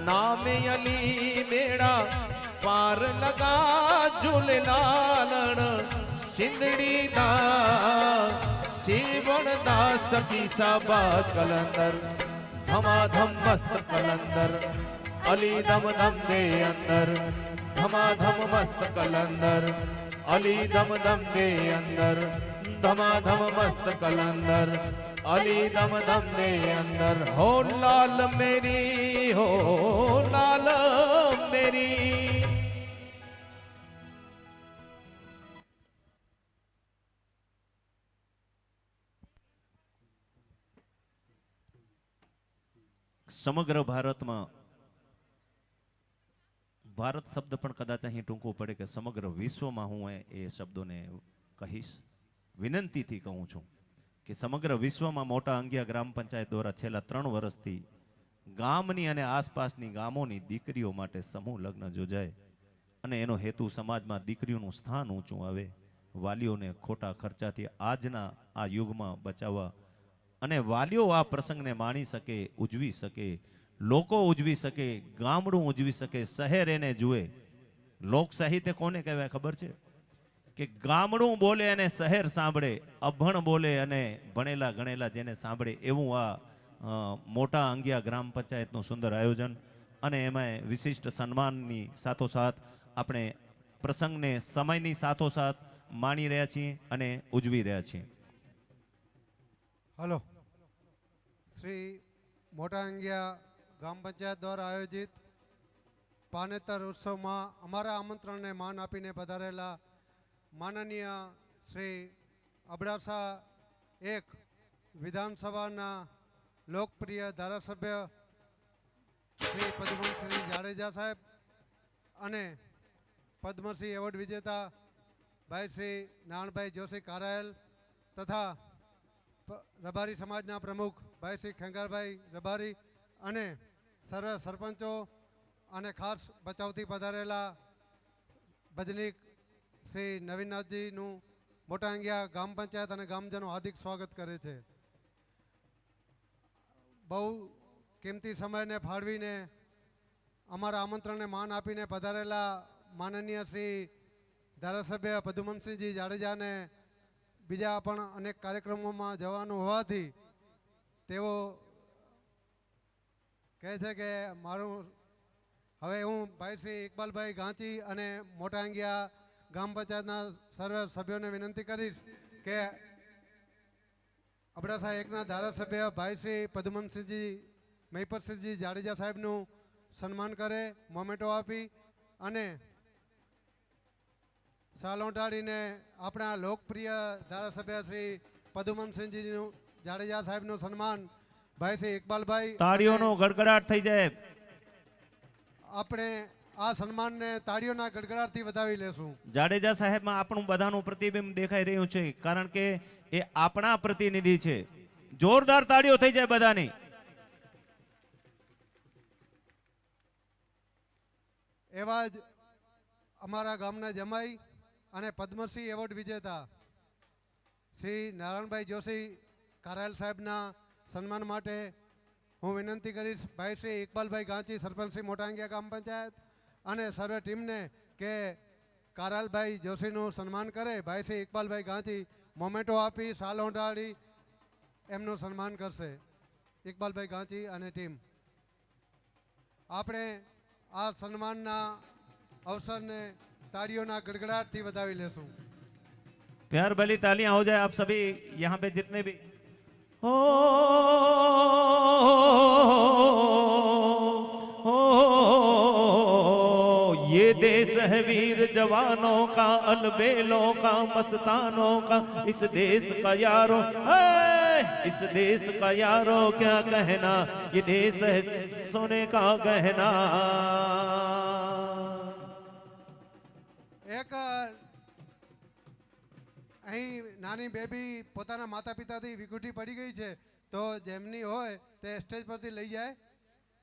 नाम अली बेड़ा पार लगा झूले लालन, सिंधड़ी दा सीवण दा सखी साबाज कलंदर, धमाधम मस्त कलंदर, अली दम दम दे अंदर, धमाधम मस्त कलंदर, अली दम दम दे अंदर, धमाधम मस्त कलंदर, अली दम दम दे अंदर, हो लाल मेरी, हो लाल मेरी। સમગ્ર ભારતમાં ભારત શબ્દ પણ કદાચ અહીં ટૂંકો પડે કે સમગ્ર વિશ્વમાં હું એ શબ્દોને કહીશ, વિનંતીથી કહું છું કે સમગ્ર વિશ્વમાં મોટા અંગિયા ગ્રામ પંચાયત દ્વારા છેલ્લા 3 વર્ષથી ગામની અને આસપાસની ગામોની દીકરીઓ માટે સમૂહ લગ્ન યોજાય અને એનો હેતુ સમાજમાં દીકરીઓનું સ્થાન ઊંચું આવે, વાલીઓને ખોટા ખર્ચાથી આજના આ યુગમાં બચાવવા અને વાલીઓ આ પ્રસંગને માણી શકે, ઉજવી શકે, લોકો ઉજવી શકે, ગામડું ઉજવી શકે, શહેર એને જુએ। લોક સાહિત્ય કોને કહેવાય ખબર છે? કે ગામડું બોલે અને શહેર સાંભળે, અભણ બોલે અને ભણેલા ગણેલા જેને સાંભળે, એવું આ મોટા અંગિયા ગ્રામ પંચાયતનું સુંદર આયોજન અને એમાં વિશિષ્ટ સન્માનની સાથોસાથ આપણે પ્રસંગને સમયની સાથોસાથ માણી રહ્યા છીએ અને ઉજવી રહ્યા છીએ। હલો, શ્રી મોટા અંગિયા ગ્રામ પંચાયત દ્વારા આયોજિત પાનેતર ઉત્સવમાં અમારા આમંત્રણને માન આપીને પધારેલા માનનીય શ્રી અબડાસા 1 વિધાનસભાના લોકપ્રિય ધારાસભ્ય શ્રી પ્રદ્યુમનસિંહ જાડેજા સાહેબ અને પદ્મશ્રી એવોર્ડ વિજેતા ભાઈ શ્રી નારણભાઈ જોશી કારાયલ તથા રબારી સમાજના પ્રમુખ ભાઈ શ્રી ખેંગારભાઈ રબારી અને સર્વ સરપંચો અને ખાસ બચાવથી પધારેલા ભજનીક શ્રી નવીનનાથજીનું મોટા અંગિયા ગામ પંચાયત અને ગામજનો હાર્દિક સ્વાગત કરે છે. બહુ કિંમતી સમયને ફાળવીને અમારા આમંત્રણને માન આપીને પધારેલા માનનીય શ્રી ધારાસભ્ય પદુમનસિંહજી જાડેજાને બીજા પણ અનેક કાર્યક્રમોમાં જવાનું હોવાથી તેઓ કહે છે કે મારું હવે હું ભાઈ શ્રી ઇકબાલભાઈ ગાંચી અને મોટા અંગિયા ગામ પંચાયતના સર્વ સભ્યોને વિનંતી કરીશ કે અબડાસા એકના ધારાસભ્ય ભાઈ શ્રી પદુમનસિંહજી મહિપતસિંહજી જાડેજા સાહેબનું સન્માન કરે, મોમેન્ટો આપી અને સાલોંટાડીને આપણા લોકપ્રિય ધારાસભ્ય શ્રી પદુમનસિંહજીનું જાડેજા સાહેબનું સન્માન ભાઈ શ્રી ઇકબાલભાઈ તાળીઓનો ગડગડાટ થઈ જાય. આપણે આ સન્માનને તાળીઓના ગડગડાટથી વધાવી લેશું. જાડેજા સાહેબમાં આપણું બધાનું પ્રતિબિંબ દેખાઈ રહ્યું છે, કારણ કે એ આપણા પ્રતિનિધિ છે. જોરદાર તાળીઓ થઈ જાય બધાની. એવા જ અમારા ગામના જમાઈ અને પદ્મશ્રી એવોર્ડ વિજેતા શ્રી નારાયણભાઈ જોશી કારાયલ સાહેબના સન્માન માટે હું વિનંતી કરીશ ભાઈ શ્રી ઇકબાલભાઈ ગાંચી સરપંચ શ્રી મોટા અંગિયા ગામ પંચાયત અને સર્વ ટીમને કે કારાયલભાઈ જોશીનું સન્માન કરે. ભાઈ શ્રી ઇકબાલભાઈ ગાંચી મોમેન્ટો આપી શાલ ઓઢાડી એમનું સન્માન કરશે. ઇકબાલભાઈ ગાંચી અને ટીમ આપણે આ સન્માનના અવસરને તાળીઓના गड़गड़ाहट थी વધાવી લેશું. प्यार भली तालियां हो जाए आप सभी यहाँ पे जितने भी हो ये देश है वीर जवानों का, अलबेलों का, मस्तानों का. इस देश का यारो इस देश का यारो क्या कहना, ये देश है सोने का गहना. એક અહીં નાની બેબી પોતાના માતા પિતાથી વિકુટી પડી ગઈ છે, તો જેમની હોય તે સ્ટેજ પરથી લઈ જાય.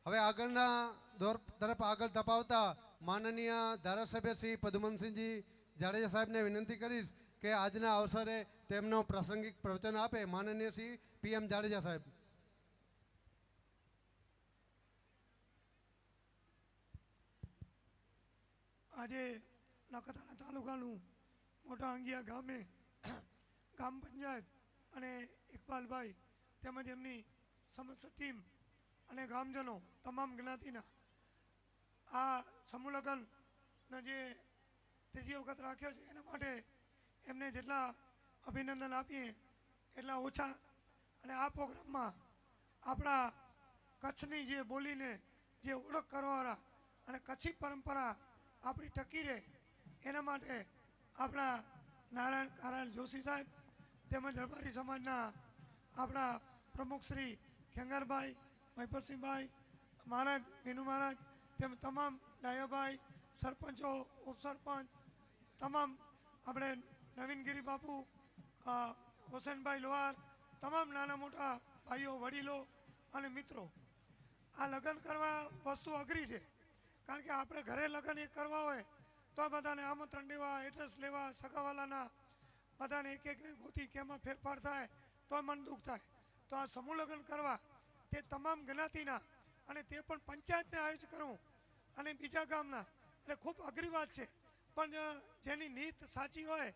હવે આગળના દોર તરફ આગળ ધપાવતા માનનીય ધારાસભ્ય શ્રી પદુમનસિંહજી જાડેજા સાહેબને વિનંતી કરીશ કે આજના અવસરે તેમનો પ્રાસંગિક પ્રવચન આપે. માનનીય શ્રી PM જાડેજા સાહેબ. આજે નખત્રાણા તાલુકાનું મોટા અંગિયા ગામે ગામ પંચાયત અને ઇકબાલભાઈ તેમજ એમની સમસ્ત ટીમ અને ગામજનો તમામ જ્ઞાતિના આ સમૂહ લગ્નનો જે ત્રીજી વખત રાખ્યો છે એના માટે એમને જેટલા અભિનંદન આપીએ એટલા ઓછા. અને આ પ્રોગ્રામમાં આપણા કચ્છની જે બોલીને જે ઓળખ કરવાવાળા અને કચ્છી પરંપરા આપણી ટકી રહે એના માટે આપણા નારાયણ કારાયલ જોશી સાહેબ તેમજ રબારી સમાજના આપણા પ્રમુખ શ્રી ખેંગારભાઈ, મહિપતસિંહભાઈ મહારાજ, વિનુ મહારાજ, તેમ તમામ ડાયાભાઈ, સરપંચો, ઉપસરપંચ, તમામ આપણે નવીનગીરી બાપુ, હોસેનભાઈ લોહાર, તમામ નાના મોટા ભાઈઓ, વડીલો અને મિત્રો. આ લગ્ન કરવા વસ્તુ અઘરી છે, કારણ કે આપણે ઘરે લગ્ન એક કરવા હોય તો બધાને આમંત્રણ દેવા, એડ્રેસ લેવા, સગાવાલાના બધાને એક એકને ગોતી કેમાં ફેરફાર થાય તો મન દુઃખ થાય. તો આ સમૂહ લગ્ન કરવા તે તમામ જ્ઞાતિના અને તે પણ પંચાયતને આયોજન કરવું અને બીજા ગામના, એટલે ખૂબ અઘરી વાત છે. પણ જેની નીત સાચી હોય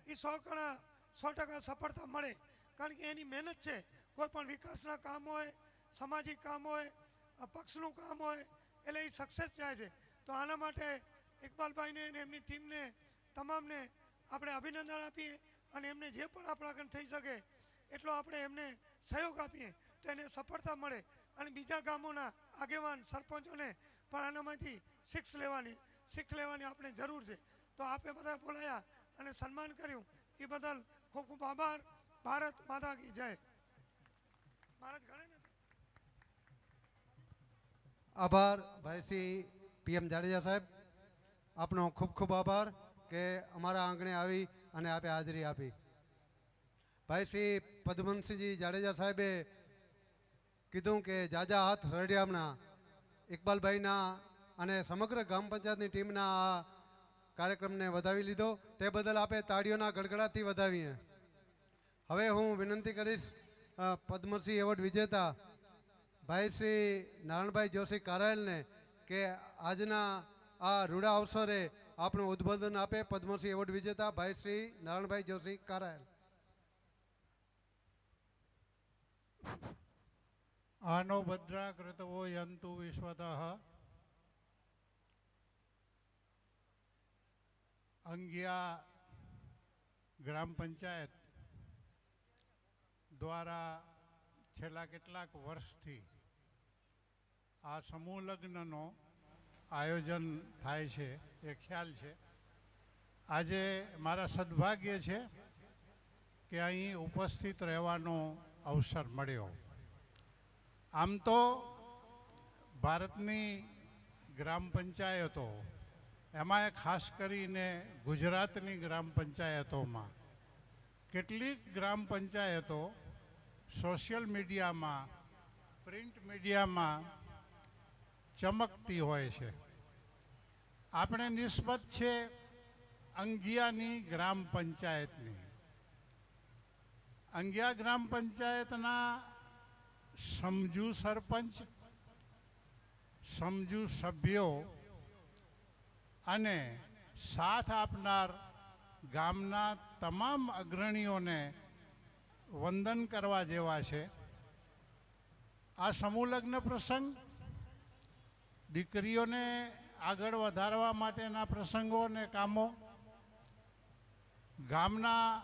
એ 100% સફળતા મળે, કારણ કે એની મહેનત છે. કોઈ પણ વિકાસના કામ હોય, સામાજિક કામ હોય, પક્ષનું કામ હોય, એટલે એ સક્સેસ જાય છે. તો આના માટે ઇકબાલભાઈને અને એમની ટીમને તમામને આપણે અભિનંદન આપીએ અને એમને જે પણ આપણા આગળ થઈ શકે એટલો આપણે એમને સહયોગ આપીએ તો એને સફળતા મળે. અને બીજા ગામોના આગેવાન સરપંચોને પણ આનામાંથી શીખ લેવાની આપણે જરૂર છે. તો આપણે બધા બોલાયા અને સન્માન કર્યું એ બદલ ખૂબ ખૂબ આભાર. ભારત માતા કી જય. મહારાજ ગણે ને આભાર ભાઈ શ્રી PM જાડેજા સાહેબ. આપનો ખૂબ ખૂબ આભાર કે અમારા આંગણે આવી અને આપે હાજરી આપી. ભાઈ શ્રી પદ્મસિંહજી જાડેજા સાહેબે કીધું કે જાજા હાથ રડિયામણા ઇકબાલભાઈના અને સમગ્ર ગ્રામ પંચાયતની ટીમના આ કાર્યક્રમને વધાવી લીધો. તે બદલ આપે તાળીઓના ગડગડાટથી વધાવીએ. હવે હું વિનંતી કરીશ પદ્મશ્રી એવોર્ડ વિજેતા ભાઈ શ્રી નારાયણભાઈ જોશી કારાયલને કે આજના આ રૂડા અવસરે આપણું ઉદ્બોધન આપે. પદ્મશ્રી એવોર્ડ વિજેતા ભાઈ શ્રી નારાયણભાઈ જોશી કારાયલ. આનો ભદ્રા કૃતવો યંતુ વિશ્વતઃ અંગિયા ગ્રામ પંચાયત દ્વારા છેલ્લા કેટલાક વર્ષથી આ સમૂહ લગ્નનો આયોજન થાય છે એ ખ્યાલ છે. આજે મારા સદભાગ્ય છે કે અહીં ઉપસ્થિત રહેવાનો અવસર મળ્યો. આમ તો ભારતની ગ્રામ પંચાયતો એમાં ખાસ કરીને ગુજરાતની ગ્રામ પંચાયતોમાં કેટલીક ગ્રામ પંચાયતો સોશિયલ મીડિયામાં પ્રિન્ટ મીડિયામાં ચમકતી હોય છે. આપણે નિસ્બત છે અંગિયાની ગ્રામ પંચાયતની. અંગિયા ગ્રામ પંચાયતના સમજુ સરપંચ, સમજુ સભ્યો અને સાથ આપનાર ગામના તમામ અગ્રણીઓને વંદન કરવા જેવા છે. આ સમૂહ લગ્ન પ્રસંગ દીકરીઓને આગળ વધારવા માટેના પ્રસંગો અને કામો, ગામના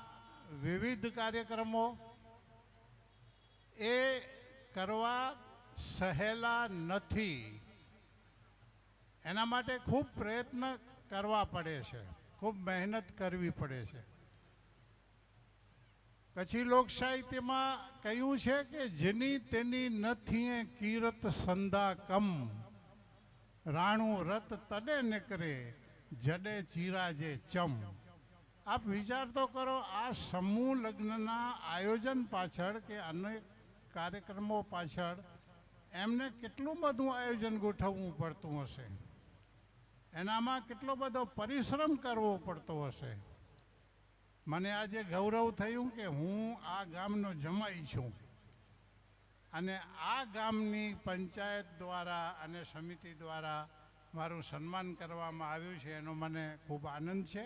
વિવિધ કાર્યક્રમો એ કરવા સહેલા નથી. એના માટે ખૂબ પ્રયત્ન કરવા પડે છે, ખૂબ મહેનત કરવી પડે છે. કચ્છી લોક સાહિત્યમાં કહ્યું છે કે જેની તેની નથી કીરત સંધા કમ, રાણું રત તડે ને કરે જડે ચીરાજે ચમ. આપ વિચાર તો કરો, આ સમૂહ લગ્નના આયોજન પાછળ કે અનેક કાર્યક્રમો પાછળ એમને કેટલું બધું આયોજન ગોઠવવું પડતું હશે, એનામાં કેટલો બધો પરિશ્રમ કરવો પડતો હશે. મને આજે ગૌરવ થયું કે હું આ ગામનો જમાઈ છું અને આ ગામની પંચાયત દ્વારા અને સમિતિ દ્વારા મારું સન્માન કરવામાં આવ્યું છે. એનો મને ખૂબ આનંદ છે.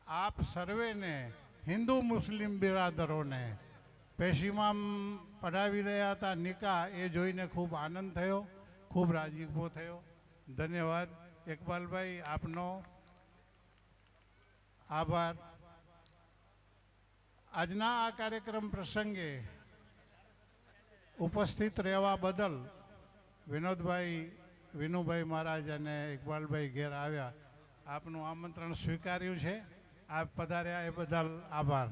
આપ સર્વેને, હિન્દુ મુસ્લિમ બિરાદરોને પેશીમાં પઢાવી રહ્યા હતા નિકાહ, એ જોઈને ખૂબ આનંદ થયો, ખૂબ રાજીપો થયો. ધન્યવાદ ઇકબાલભાઈ, આપનો આભાર. આજના આ કાર્યક્રમ પ્રસંગે ઉપસ્થિત રહેવા બદલ વિનોદભાઈ, વિનુભાઈ મહારાજ અને ઇકબાલભાઈ ઘેર આવ્યા, આપનું આમંત્રણ સ્વીકાર્યું છે. આપ પધાર્યા એ બદલ આભાર.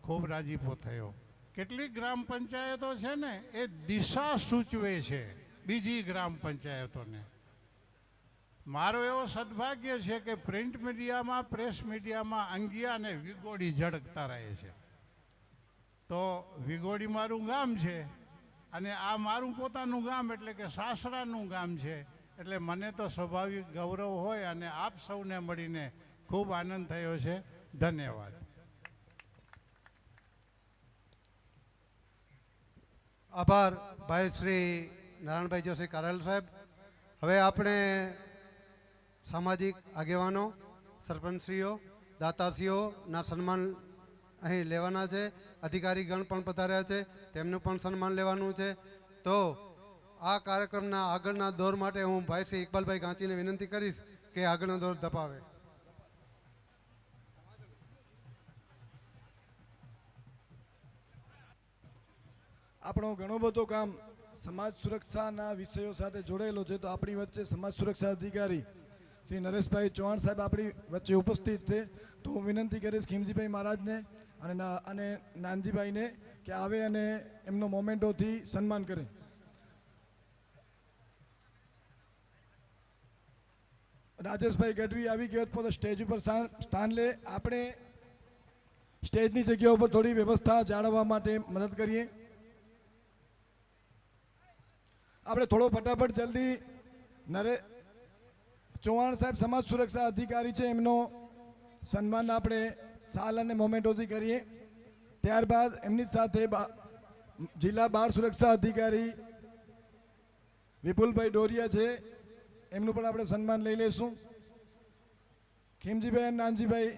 ખૂબ રાજીપો થયો. કેટલીક ગ્રામ પંચાયતો છે ને એ દિશા સૂચવે છે બીજી ગ્રામ પંચાયતોને. મારો એવો સદભાગ્ય છે કે પ્રિન્ટ મીડિયામાં, પ્રેસ મીડિયામાં અંગિયા અને વિગોડી ઝળકતા રહે છે. તો વિગોડી મારું ગામ છે અને આ મારું પોતાનું ગામ એટલે કે સાસરાનું ગામ છે. એટલે મને તો સ્વાભાવિક ગૌરવ હોય અને આપ સૌને મળીને ખૂબ આનંદ થયો છે. ધન્યવાદ. આભાર ભાઈ શ્રી નારાયણભાઈ જોશી કારાયલ સાહેબ. હવે આપણે સામાજિક આગેવાનો, સરપંચશ્રીઓ, દાતાશ્રીઓના સન્માન અહીં લેવાના છે. અધિકારીગણ પણ પધાર્યા છે, તેમનું પણ સન્માન લેવાનું છે. તો આ કાર્યક્રમના આગળના દોર માટે હું ભાઈ શ્રી ઇકબાલભાઈ ગાંચીને વિનંતી કરીશ કે આગળનો દોર ધપાવે. આપણો ઘણો બધો કામ સમાજ સુરક્ષાના વિષયો સાથે જોડાયેલો છે. તો આપણી વચ્ચે સમાજ સુરક્ષા અધિકારી શ્રી નરેશભાઈ ચૌહાણ સાહેબ આપણી વચ્ચે ઉપસ્થિત છે. તો હું વિનંતી કરીશ ખીમજીભાઈ મહારાજને અને નાનજીભાઈને કે આવે અને એમનો મોમેન્ટોથી સન્માન કરે. રાજેશભાઈ ગઢવી આવી ગયો પોતે સ્ટેજ ઉપર સ્થાન લે. આપણે સ્ટેજની જગ્યા ઉપર થોડી વ્યવસ્થા જાળવવા માટે મદદ કરીએ. આપણે થોડો ફટાફટ જલ્દી ચૌહાણ સાહેબ સમાજ સુરક્ષા અધિકારી છે, એમનો સન્માન આપણે સાલ અને મોમેન્ટોથી કરીએ. ત્યારબાદ એમની સાથે જિલ્લા બાળ સુરક્ષા અધિકારી વિપુલભાઈ ડોરિયા છે, એમનું પણ આપણે સન્માન લઈ લઈશું. ખીમજીભાઈ અને નાનજીભાઈ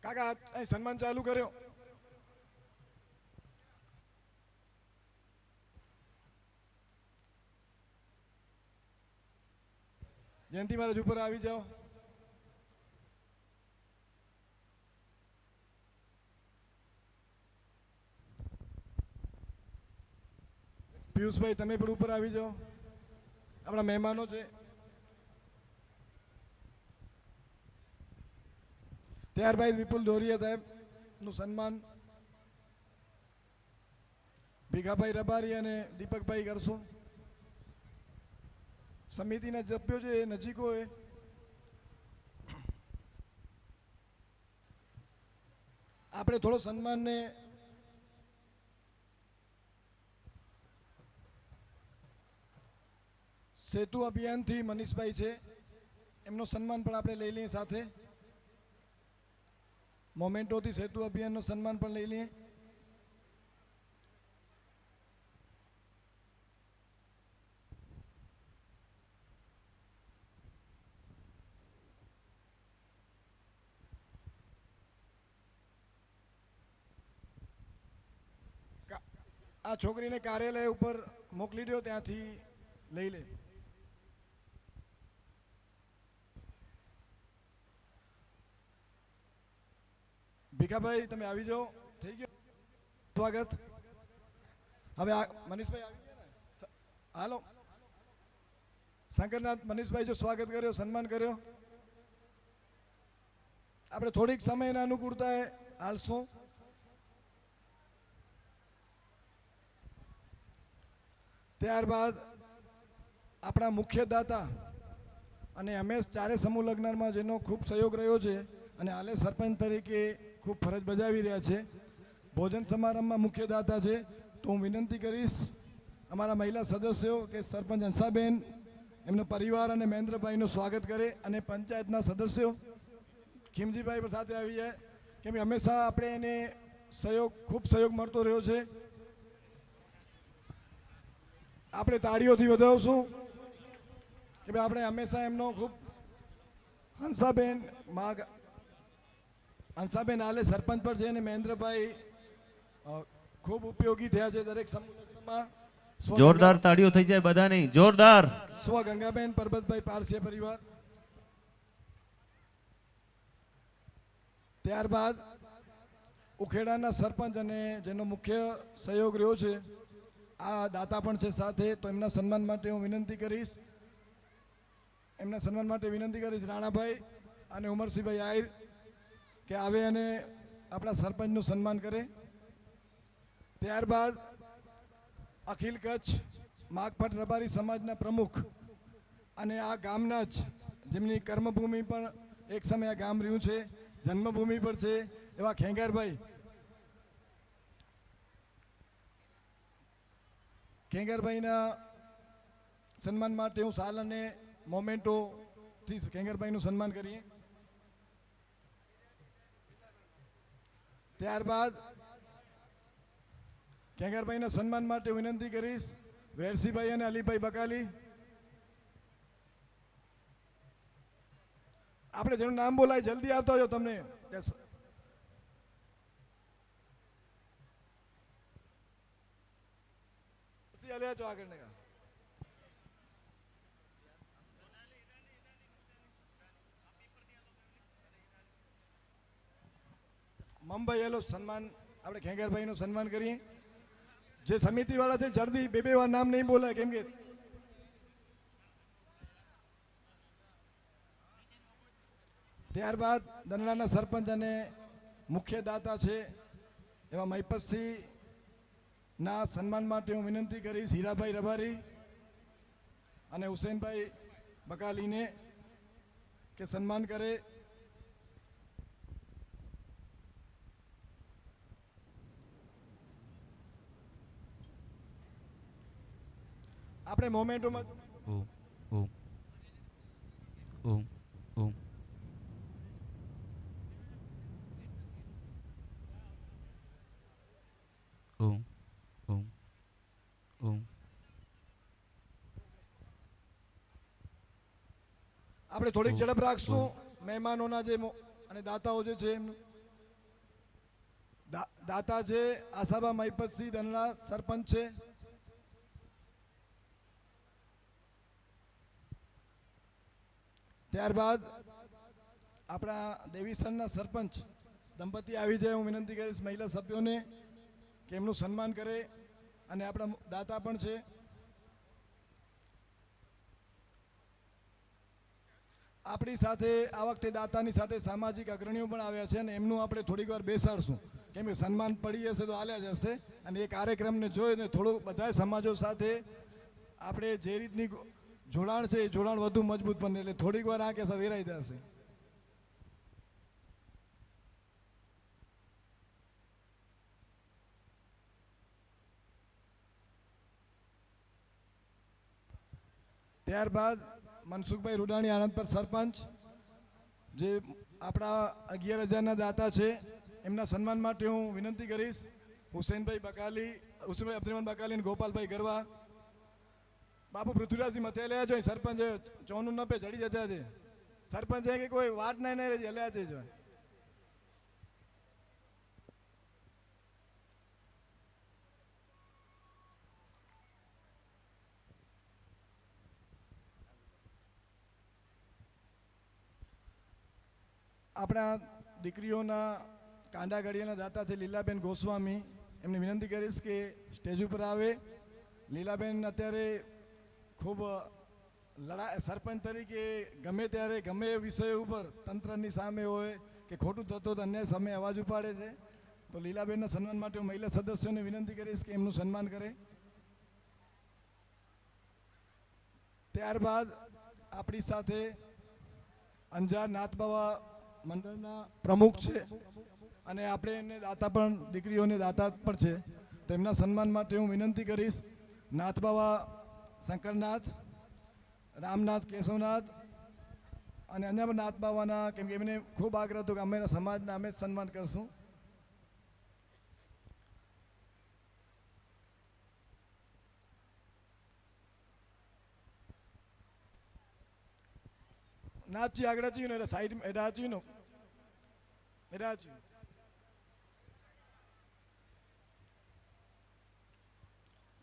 કાકા અહીં સન્માન ચાલુ કર્યો. જયંતિ મહારાજ ઉપર આવી જાઓ. પિયુષભાઈ તમે પણ ઉપર આવી જાઓ. આપણા મહેમાનો છે. ત્યારબાદ વિપુલ દોરિયા સાહેબ નું સન્માન ભીખાભાઈ રબારી અને દીપકભાઈ કરશો. સમિતિના સભ્યો છે એ નજીક હોય. આપણે થોડો સન્માનને સેતુ અભિયાનથી મનીષભાઈ છે, એમનો સન્માન પણ આપણે લઈ લઈએ. સાથે મોમેન્ટોથી સેતુ અભિયાનનો સન્માન પણ લઈ લઈએ. આ છોકરીને કાર્યાલય ઉપર મોકલી દો, ત્યાંથી લઈ લે. ભીખાભાઈ તમે આવી જાઓ. થઈ ગયો સ્વાગત. હવે મનીષભાઈ આવી ગયા ને, હાલો. શંકરનાથ મનીષભાઈ જો સ્વાગત કર્યો, સન્માન કર્યો. આપણે થોડીક સમયના અનુકૂળતા હાલશું. ત્યારબાદ આપણા મુખ્ય દાતા અને હંમેશ ચારે સમૂહ લગ્નમાં જેનો ખૂબ સહયોગ રહ્યો છે અને હાલે સરપંચ તરીકે ખૂબ ફરજ બજાવી રહ્યા છે, ભોજન સમારંભમાં મુખ્ય દાતા છે, તો હું વિનંતી કરીશ અમારા મહિલા સદસ્યો કે સરપંચ હંસાબેન એમનો પરિવાર અને મહેન્દ્રભાઈનું સ્વાગત કરે, અને પંચાયતના સદસ્યો ખીમજીભાઈ પણ સાથે આવી જાય, કેમ કે હંમેશા આપણે એને ખૂબ સહયોગ મળતો રહ્યો છે. આપણે તાળીઓથી વધાવશું કે ભાઈ આપણે હંમેશા એમનો ખૂબ હંસાબેન હાલે સરપંચ પર છે અને મહેન્દ્રભાઈ ખૂબ ઉપયોગી થયા છે દરેક સમૂહમાં. જોરદાર તાળીઓ થઈ જાય બધાની, જોરદાર. સ્વ ગંગાબેન પરબતભાઈ પારસિયા પરિવાર. ત્યારબાદ ઉખેડાના સરપંચ અને જેનો મુખ્ય સહયોગ રહ્યો છે, આ દાતા પણ છે સાથે, તો એમના સન્માન માટે હું વિનંતી કરીશ. રાણાભાઈ અને ઉમરસિંહભાઈ આહિર કે આવે અને આપણા સરપંચનું સન્માન કરે. ત્યારબાદ અખિલ કચ્છ માગપટ રબારી સમાજના પ્રમુખ અને આ ગામના જ જેમની કર્મભૂમિ પણ એક સમય આ ગામ રહ્યું છે, જન્મભૂમિ પર છે, એવા ખેંગારભાઈના સન્માન માટે હું સાલ અને મોમેન્ટોથી ખેંગારભાઈનું સન્માન કરીએ. ત્યારબાદ ખેંગારભાઈના સન્માન માટે વિનંતી કરીશ વેરસીભાઈ અને અલીભાઈ બકાલી. આપણે જેનું નામ બોલાય જલ્દી આવતા જો તમને. આગળ મુંબઈ એલો સન્માન આપણે ખેંગારભાઈ નું સન્માન કરીએ. જે સમિતિ વાળા છે જલ્દી બે વાર નામ નહીં બોલાય, કેમ કે ત્યારબાદ દંડલાના સરપંચ અને મુખ્ય દાતા છે એવા મહિપતસિંહના સન્માન માટે હું વિનંતી કરીશ હીરાભાઈ રબારી અને હુસેનભાઈ બકાલીને કે સન્માન કરે. આપણે મોમેન્ટોમાં ઓમ ઓમ ઓમ ઓમ ઓમ ઓમ ઓમ. આપણે થોડીક ઝડપ રાખશું. મહેમાનોના જે અને દાતાઓ જે છે એમનું દાતા છે આશાબા મહિપતસિંહ દનડા સરપંચ છે. ત્યારબાદ આપણા દેવીસરના સરપંચ દંપતી આવી જાય. હું વિનંતી કરીશ મહિલા સભ્યોને કે એમનું સન્માન કરે અને આપણા દાતા પણ છે. આપણી સાથે આ વખતે દાતાની સાથે સામાજિક અગ્રણીઓ પણ આવ્યા છે અને એમનું આપણે થોડીક વાર બેસાડશું કેમ કે સન્માન પડી જશે તો હાલ્યા જશે અને એ કાર્યક્રમને જોઈને થોડું બધા સમાજો સાથે આપણે જે રીતની જોડાણ છે એ જોડાણ વધુ મજબૂત બને એટલે થોડીક વાર આ કેસા વેરાઈ જશે. ત્યારબાદ મનસુખભાઈ રૂડાણી આનંદપર સરપંચ જે આપણા 11,000ના દાતા છે એમના સન્માન માટે હું વિનંતી કરીશ હુસેનભાઈ અબ્દુલરહમાન બકાલી અને ગોપાલભાઈ ગરવા. બાપુ પૃથ્વીરાજસિંહ મથે લ્યા જો સરપંચ ચોનું ન પે ચડી જતા છે સરપંચ કે કોઈ વાત નહીં રહી હલ્યા છે જો. આપણા દીકરીઓના કાંડા ઘડિયાના દાતા છે લીલાબેન ગોસ્વામી. એમને વિનંતી કરીશ કે સ્ટેજ ઉપર આવે. લીલાબેન અત્યારે ખૂબ સરપંચ તરીકે ગમે ત્યારે ગમે એ વિષય ઉપર તંત્રની સામે હોય કે ખોટું થતું તો અન્ય સામે અવાજ ઉપાડે છે. તો લીલાબેનના સન્માન માટે હું મહિલા સદસ્યોને વિનંતી કરીશ કે એમનું સન્માન કરે. ત્યારબાદ આપણી સાથે અંજાર નાથબાવા મંડળના પ્રમુખ છે અને આપણે એને દાતા પણ દીકરીઓને દાતા પણ છે તો એમના સન્માન માટે હું વિનંતી કરીશ નાથબાવા શંકરનાથ, રામનાથ, કેશવનાથ અને અન્ય પણ નાથ બાવાના કેમ કે એમને ખૂબ આગ્રહ હતો કે અમે સમાજના અમે જ સન્માન કરશું. નાચી આગળ ચીનો એટલે સાઈડ એડા ચીનો એડા ચી.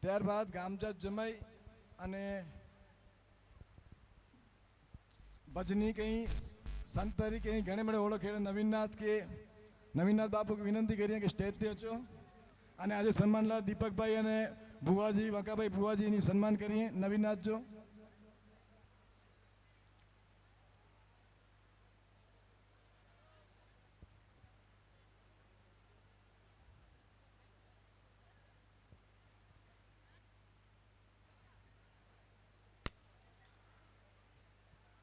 ત્યારબાદ ગામજત જમાઈ અને ભજની કંઈ સંત તરીકે ઘણે મળે ઓળખે નવીનનાથ બાપુ વિનંતી કરીએ કે સ્ટેજથી અચો અને આજે સન્માનલાલ દીપકભાઈ અને ભુવાજી વકાભાઈ ભુવાજીની સન્માન કરીએ. નવીનનાથ જો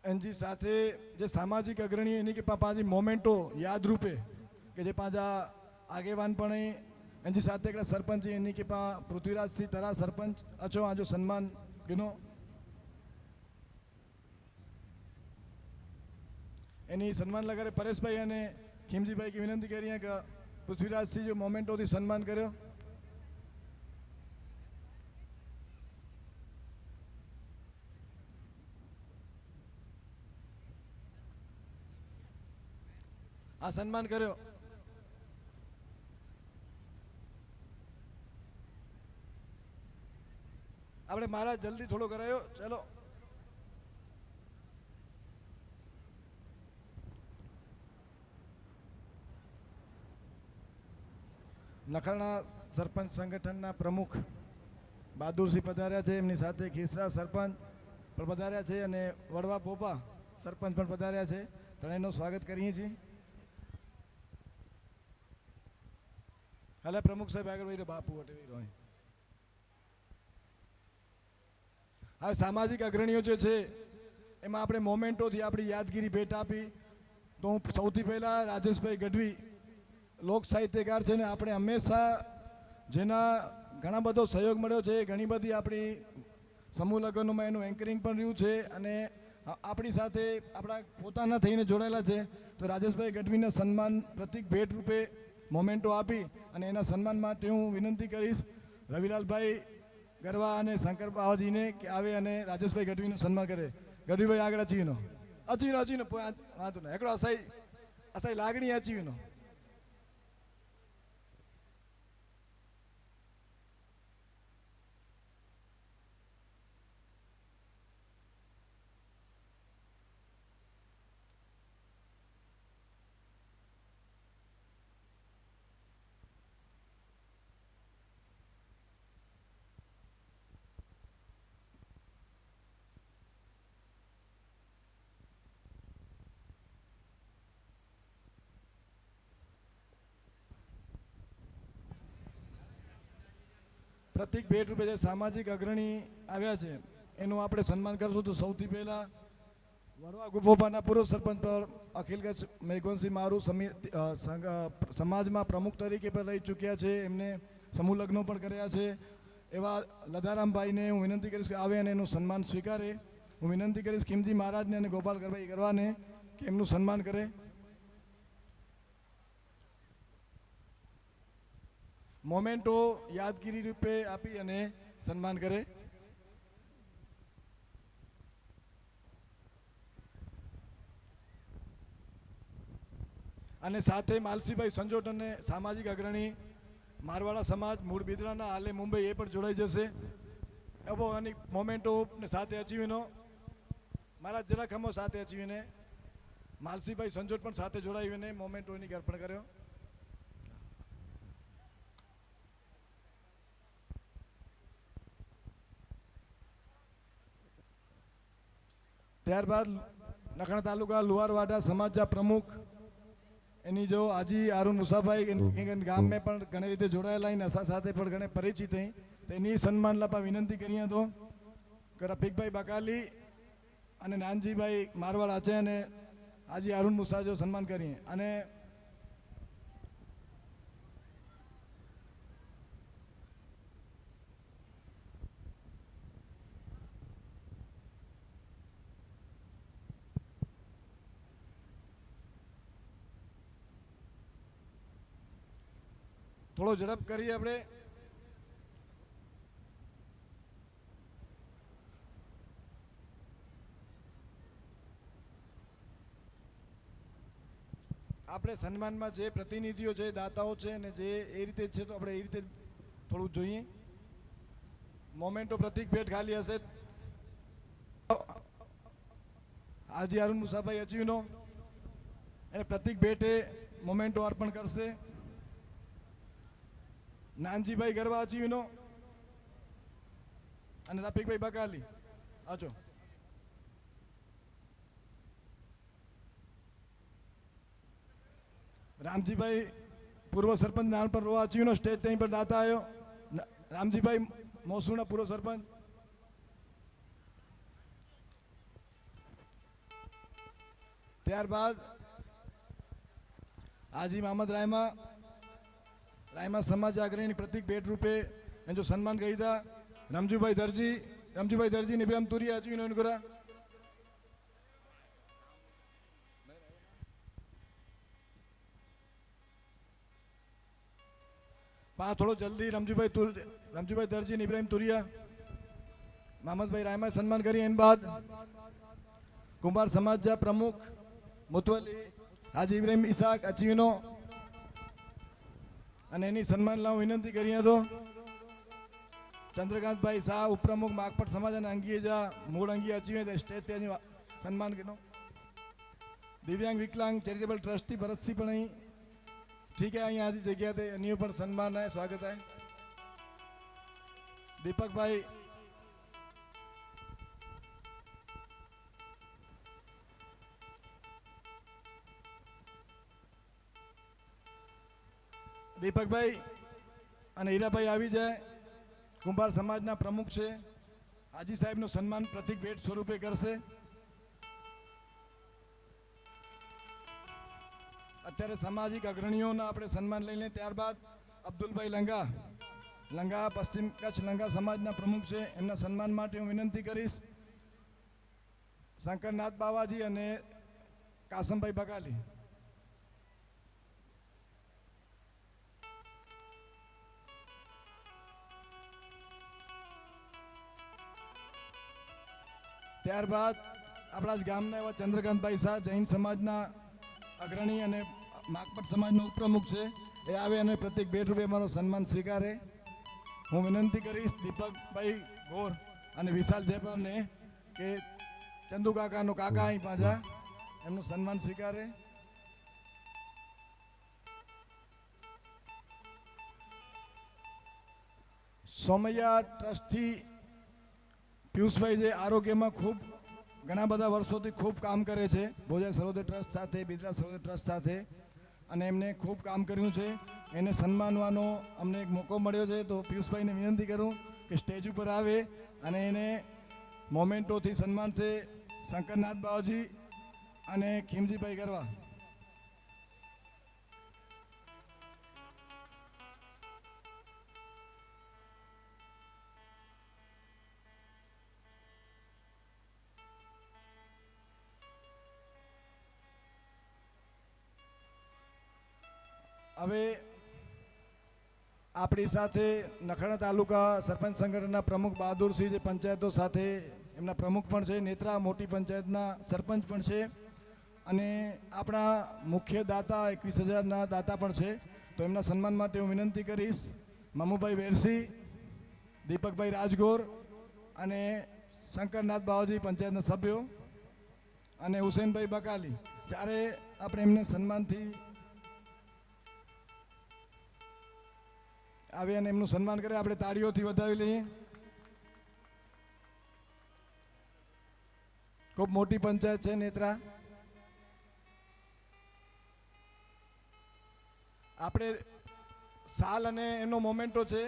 એની સાથે જે સામાજિક અગ્રણી એની કે પાંચી મોમેન્ટો યાદ રૂપે કે જે પાંચા આગેવાન પણ એની સાથે એક સરપંચ એની કે પા પૃથ્વીરાજસિંહ તરા સરપંચ અચો આજો સન્માન ગીનો એની સન્માન લગારે પરેશભાઈ અને ખીમજીભાઈ की વિનંતી કરીએ કે પૃથ્વીરાજસિંહ જો મોમેન્ટોથી સન્માન કર્યો. આ સન્માન કર્યો. આપણે મહારાજ જલ્દી થોડો કરાયો. ચલો નખલના સરપંચ સંગઠનના પ્રમુખ બહાદુરસિંહ પધાર્યા છે. એમની સાથે ખીસરા સરપંચ પણ પધાર્યા છે અને વડવા પોપા સરપંચ પણ પધાર્યા છે. ત્રણેયનું સ્વાગત કરીએ છીએ. હાલે પ્રમુખ સાહેબ આગળ વહી બાપુ વટે વહી રહ્યો. હા, સામાજિક અગ્રણીઓ જે છે એમાં આપણે મોમેન્ટોથી આપણી યાદગીરી ભેટ આપી. તો હું સૌથી પહેલાં રાજેશભાઈ ગઢવી લોક સાહિત્યકાર છે ને, આપણે હંમેશા જેના ઘણા બધો સહયોગ મળ્યો છે, ઘણી બધી આપણી સમૂહ લગ્નોમાં એનું એન્કરિંગ પણ રહ્યું છે અને આપણી સાથે આપણા પોતાના થઈને જોડાયેલા છે. તો રાજેશભાઈ ગઢવીને સન્માન પ્રતિક ભેટ રૂપે મોમેન્ટો આપી અને એના સન્માન માટે હું વિનંતી કરીશ રવિલાલભાઈ ગરવા અને શંકર બાવાજીને કે આવે અને રાજેશભાઈ ગઢવીનું સન્માન કરે. ગઢવીભાઈ આગળ અચીવીનો વાંધો ને એકડો અસાઈ લાગણી અચીવીનો. પ્રતિક ભેટ રૂપે જે સામાજિક અગ્રણી આવ્યા છે એનું આપણે સન્માન કરશું. તો સૌથી પહેલાં વડવા ગુફોપાના પૂર્વ સરપંચ પર અખિલ કચ્છ મેઘવંશી મારું સમાજમાં પ્રમુખ તરીકે પણ રહી ચૂક્યા છે, એમને સમૂહ લગ્નો પણ કર્યા છે એવા લદારામભાઈને હું વિનંતી કરીશ કે આવે અને એનું સન્માન સ્વીકારે. હું વિનંતી કરીશ કિમજી મહારાજને અને ગોપાલ ગરવાને કે એમનું સન્માન કરે. મોમેન્ટો યાદગીરી રૂપે આપી અને સન્માન કરે. અને સાથે માલસીભાઈ સંજોટ અને સામાજિક અગ્રણી મારવાડા સમાજ મૂળ બિદડાના હાલે મુંબઈ એ પણ જોડાઈ જશે. એવો અને મોમેન્ટો સાથે અચીવીનો મારા જરા ખમો સાથે અચીવીને માલસીભાઈ સંજોટ પણ સાથે જોડાવીને મોમેન્ટોની અર્પણ કર્યો. ત્યારબાદ નખણા તાલુકા લુહારવાડા સમાજના પ્રમુખ એની જો હાજી આરુન મુસાભાઈ ગામ મેં પણ ઘણી રીતે જોડાયેલા અને અસા સાથે પણ ઘણે પરિચિત થઈ તો એની સન્માન લાપા વિનંતી કરીએ તો રફીકભાઈ બકાલી અને નાનજીભાઈ મારવાડા છે અને હાજી આરુન મુસા જો સન્માન કરીએ. અને થોડો ઝડપ કરીએ આપણે. આપણે સન્માનમાં જે પ્રતિનિધિઓ છે, દાતાઓ છે ને જે એ રીતે છે તો આપણે એ રીતે થોડું જોઈએ. મોમેન્ટો પ્રતિક ભેટ ખાલી હશે. હાજી અરુણ મુસાભાઈ અચીવનો એને પ્રતિક ભેટે મોમેન્ટો અર્પણ કરશે. નાનજીભાઈ ગરવા અચીવનો અને રફીકભાઈ બકાલી આજો. રામજીભાઈ પૂર્વ સરપંચ નાનપર રોવા અચીવનો સ્ટેજ ટાઈમ પર દાતા આવ્યો. રામજીભાઈ મોસુણા પૂર્વ સરપંચ. ત્યારબાદ હાજી મહમદ રાયમા સમાજ અગ્રણી પ્રતિક ભેટ રૂપે જો સન્માન કરી था રમજુભાઈ દરજી નિબ્રામ તુરિયા અચીનો કરા. થોડો જલ્દી રમજુભાઈ દરજી ઇબ્રાહિમ તુરિયા મહમદભાઈ રાયમા સન્માન કરી. એન બાદ કુંભાર સમાજના પ્રમુખ મુતવલી હાજી ઇબ્રાહિમ ઇસાક અચીનો અને એની સન્માન લાવ વિનંતી કરીએ તો ચંદ્રકાંતભાઈ શાહ ઉપપ્રમુખ માગપટ સમાજ અને અંગીજા મૂળ અંગી અચીવે સ્ટેજ તેની સન્માન કર્યો. દિવ્યાંગ વિકલાંગ ચેરિટેબલ ટ્રસ્ટી ભરતસિંહ પણ અહીં ठीक है. અહીંયા आज जगह थे अन्य पर सम्मान है, स्वागत है. दीपक भाई અને હીરાભાઈ આવી જાય, કુંભાર સમાજના પ્રમુખ છે, હાજી સાહેબનું સન્માન પ્રતિક ભેટ સ્વરૂપે કરશે. અત્યારે સામાજિક અગ્રણીઓના આપણે સન્માન લઈને ત્યારબાદ અબ્દુલભાઈ લંગા પશ્ચિમ કચ્છ લંગા સમાજના પ્રમુખ છે, એમના સન્માન માટે હું વિનંતી કરીશ. શંકરનાથ બાવાજી અને કાસમભાઈ બગાલી. ત્યારબાદ આપણા જ ગામના એવા ચંદ્રકાંતભાઈ શાહ જૈન સમાજના અગ્રણી અને માકપટ સમાજનો ઉપપ્રમુખ છે, એ આવે અને પ્રત્યેક ભેટ રૂપે મારો સન્માન સ્વીકારે. હું વિનંતી કરીશ દીપકભાઈ ગોર અને વિશાલ જયપાલને કે ચંદુ કાકાનો કાકા અહીં પાછા એમનું સન્માન સ્વીકારે. સોમૈયા ટ્રસ્ટથી પિયુષભાઈ જે આરોગ્યમાં ખૂબ ઘણા બધા વર્ષોથી ખૂબ કામ કરે છે, ભોજા સરોદય ટ્રસ્ટ સાથે, બિદરા સરોદય ટ્રસ્ટ સાથે, અને એમને ખૂબ કામ કર્યું છે. એને સન્માનવાનો અમને એક મોકો મળ્યો છે, તો પિયુષભાઈને વિનંતી કરું કે સ્ટેજ ઉપર આવે અને એને મોમેન્ટોથી સન્માન છે. શંકરનાથ બાવાજી અને ખીમજીભાઈ ગરવા. હવે આપણી સાથે નખત્રાણા તાલુકા સરપંચ સંગઠનના પ્રમુખ બહાદુરસિંહ, જે પંચાયતો સાથે એમના પ્રમુખ પણ છે, નેત્રા મોટી પંચાયતના સરપંચ પણ છે, અને આપણા મુખ્ય દાતા 21,000ના દાતા પણ છે. તો એમના સન્માન માટે હું વિનંતી કરીશ મમુભાઈ વેરસી, દીપકભાઈ રાજગોર અને શંકરનાથ બાવાજી પંચાયતના સભ્યો અને હુસેનભાઈ બકાલી. ત્યારે આપણે એમને સન્માનથી આવે અને એમનું સન્માન કરે. આપણે તાળીઓથી વધાવી લઈએ. ખૂબ મોટી પંચાયત છે નેત્રા. આપણે સાલ અને એનો મોમેન્ટો છે.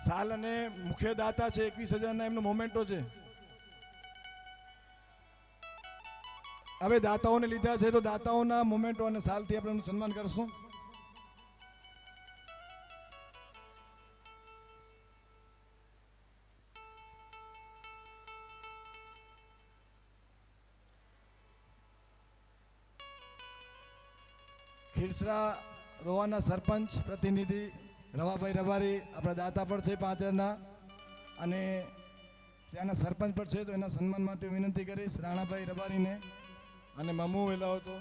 સાલ અને મુખ્ય દાતા છે 21,000ના, એમનો મોમેન્ટો છે. હવે દાતાઓને લીધા છે, તો દાતાઓના મોમેન્ટો અને સાલથી આપણે એમનું સન્માન કરશું. ખીરસરા રોવાના સરપંચ પ્રતિનિધિ રવાભાઈ રબારી આપણા દાતા પણ છે 5,000ના, અને ત્યાંના સરપંચ પણ છે, તો એના સન્માન માટે વિનંતી કરીશ રાણાભાઈ રબારીને અને મમુ વેલાવો તો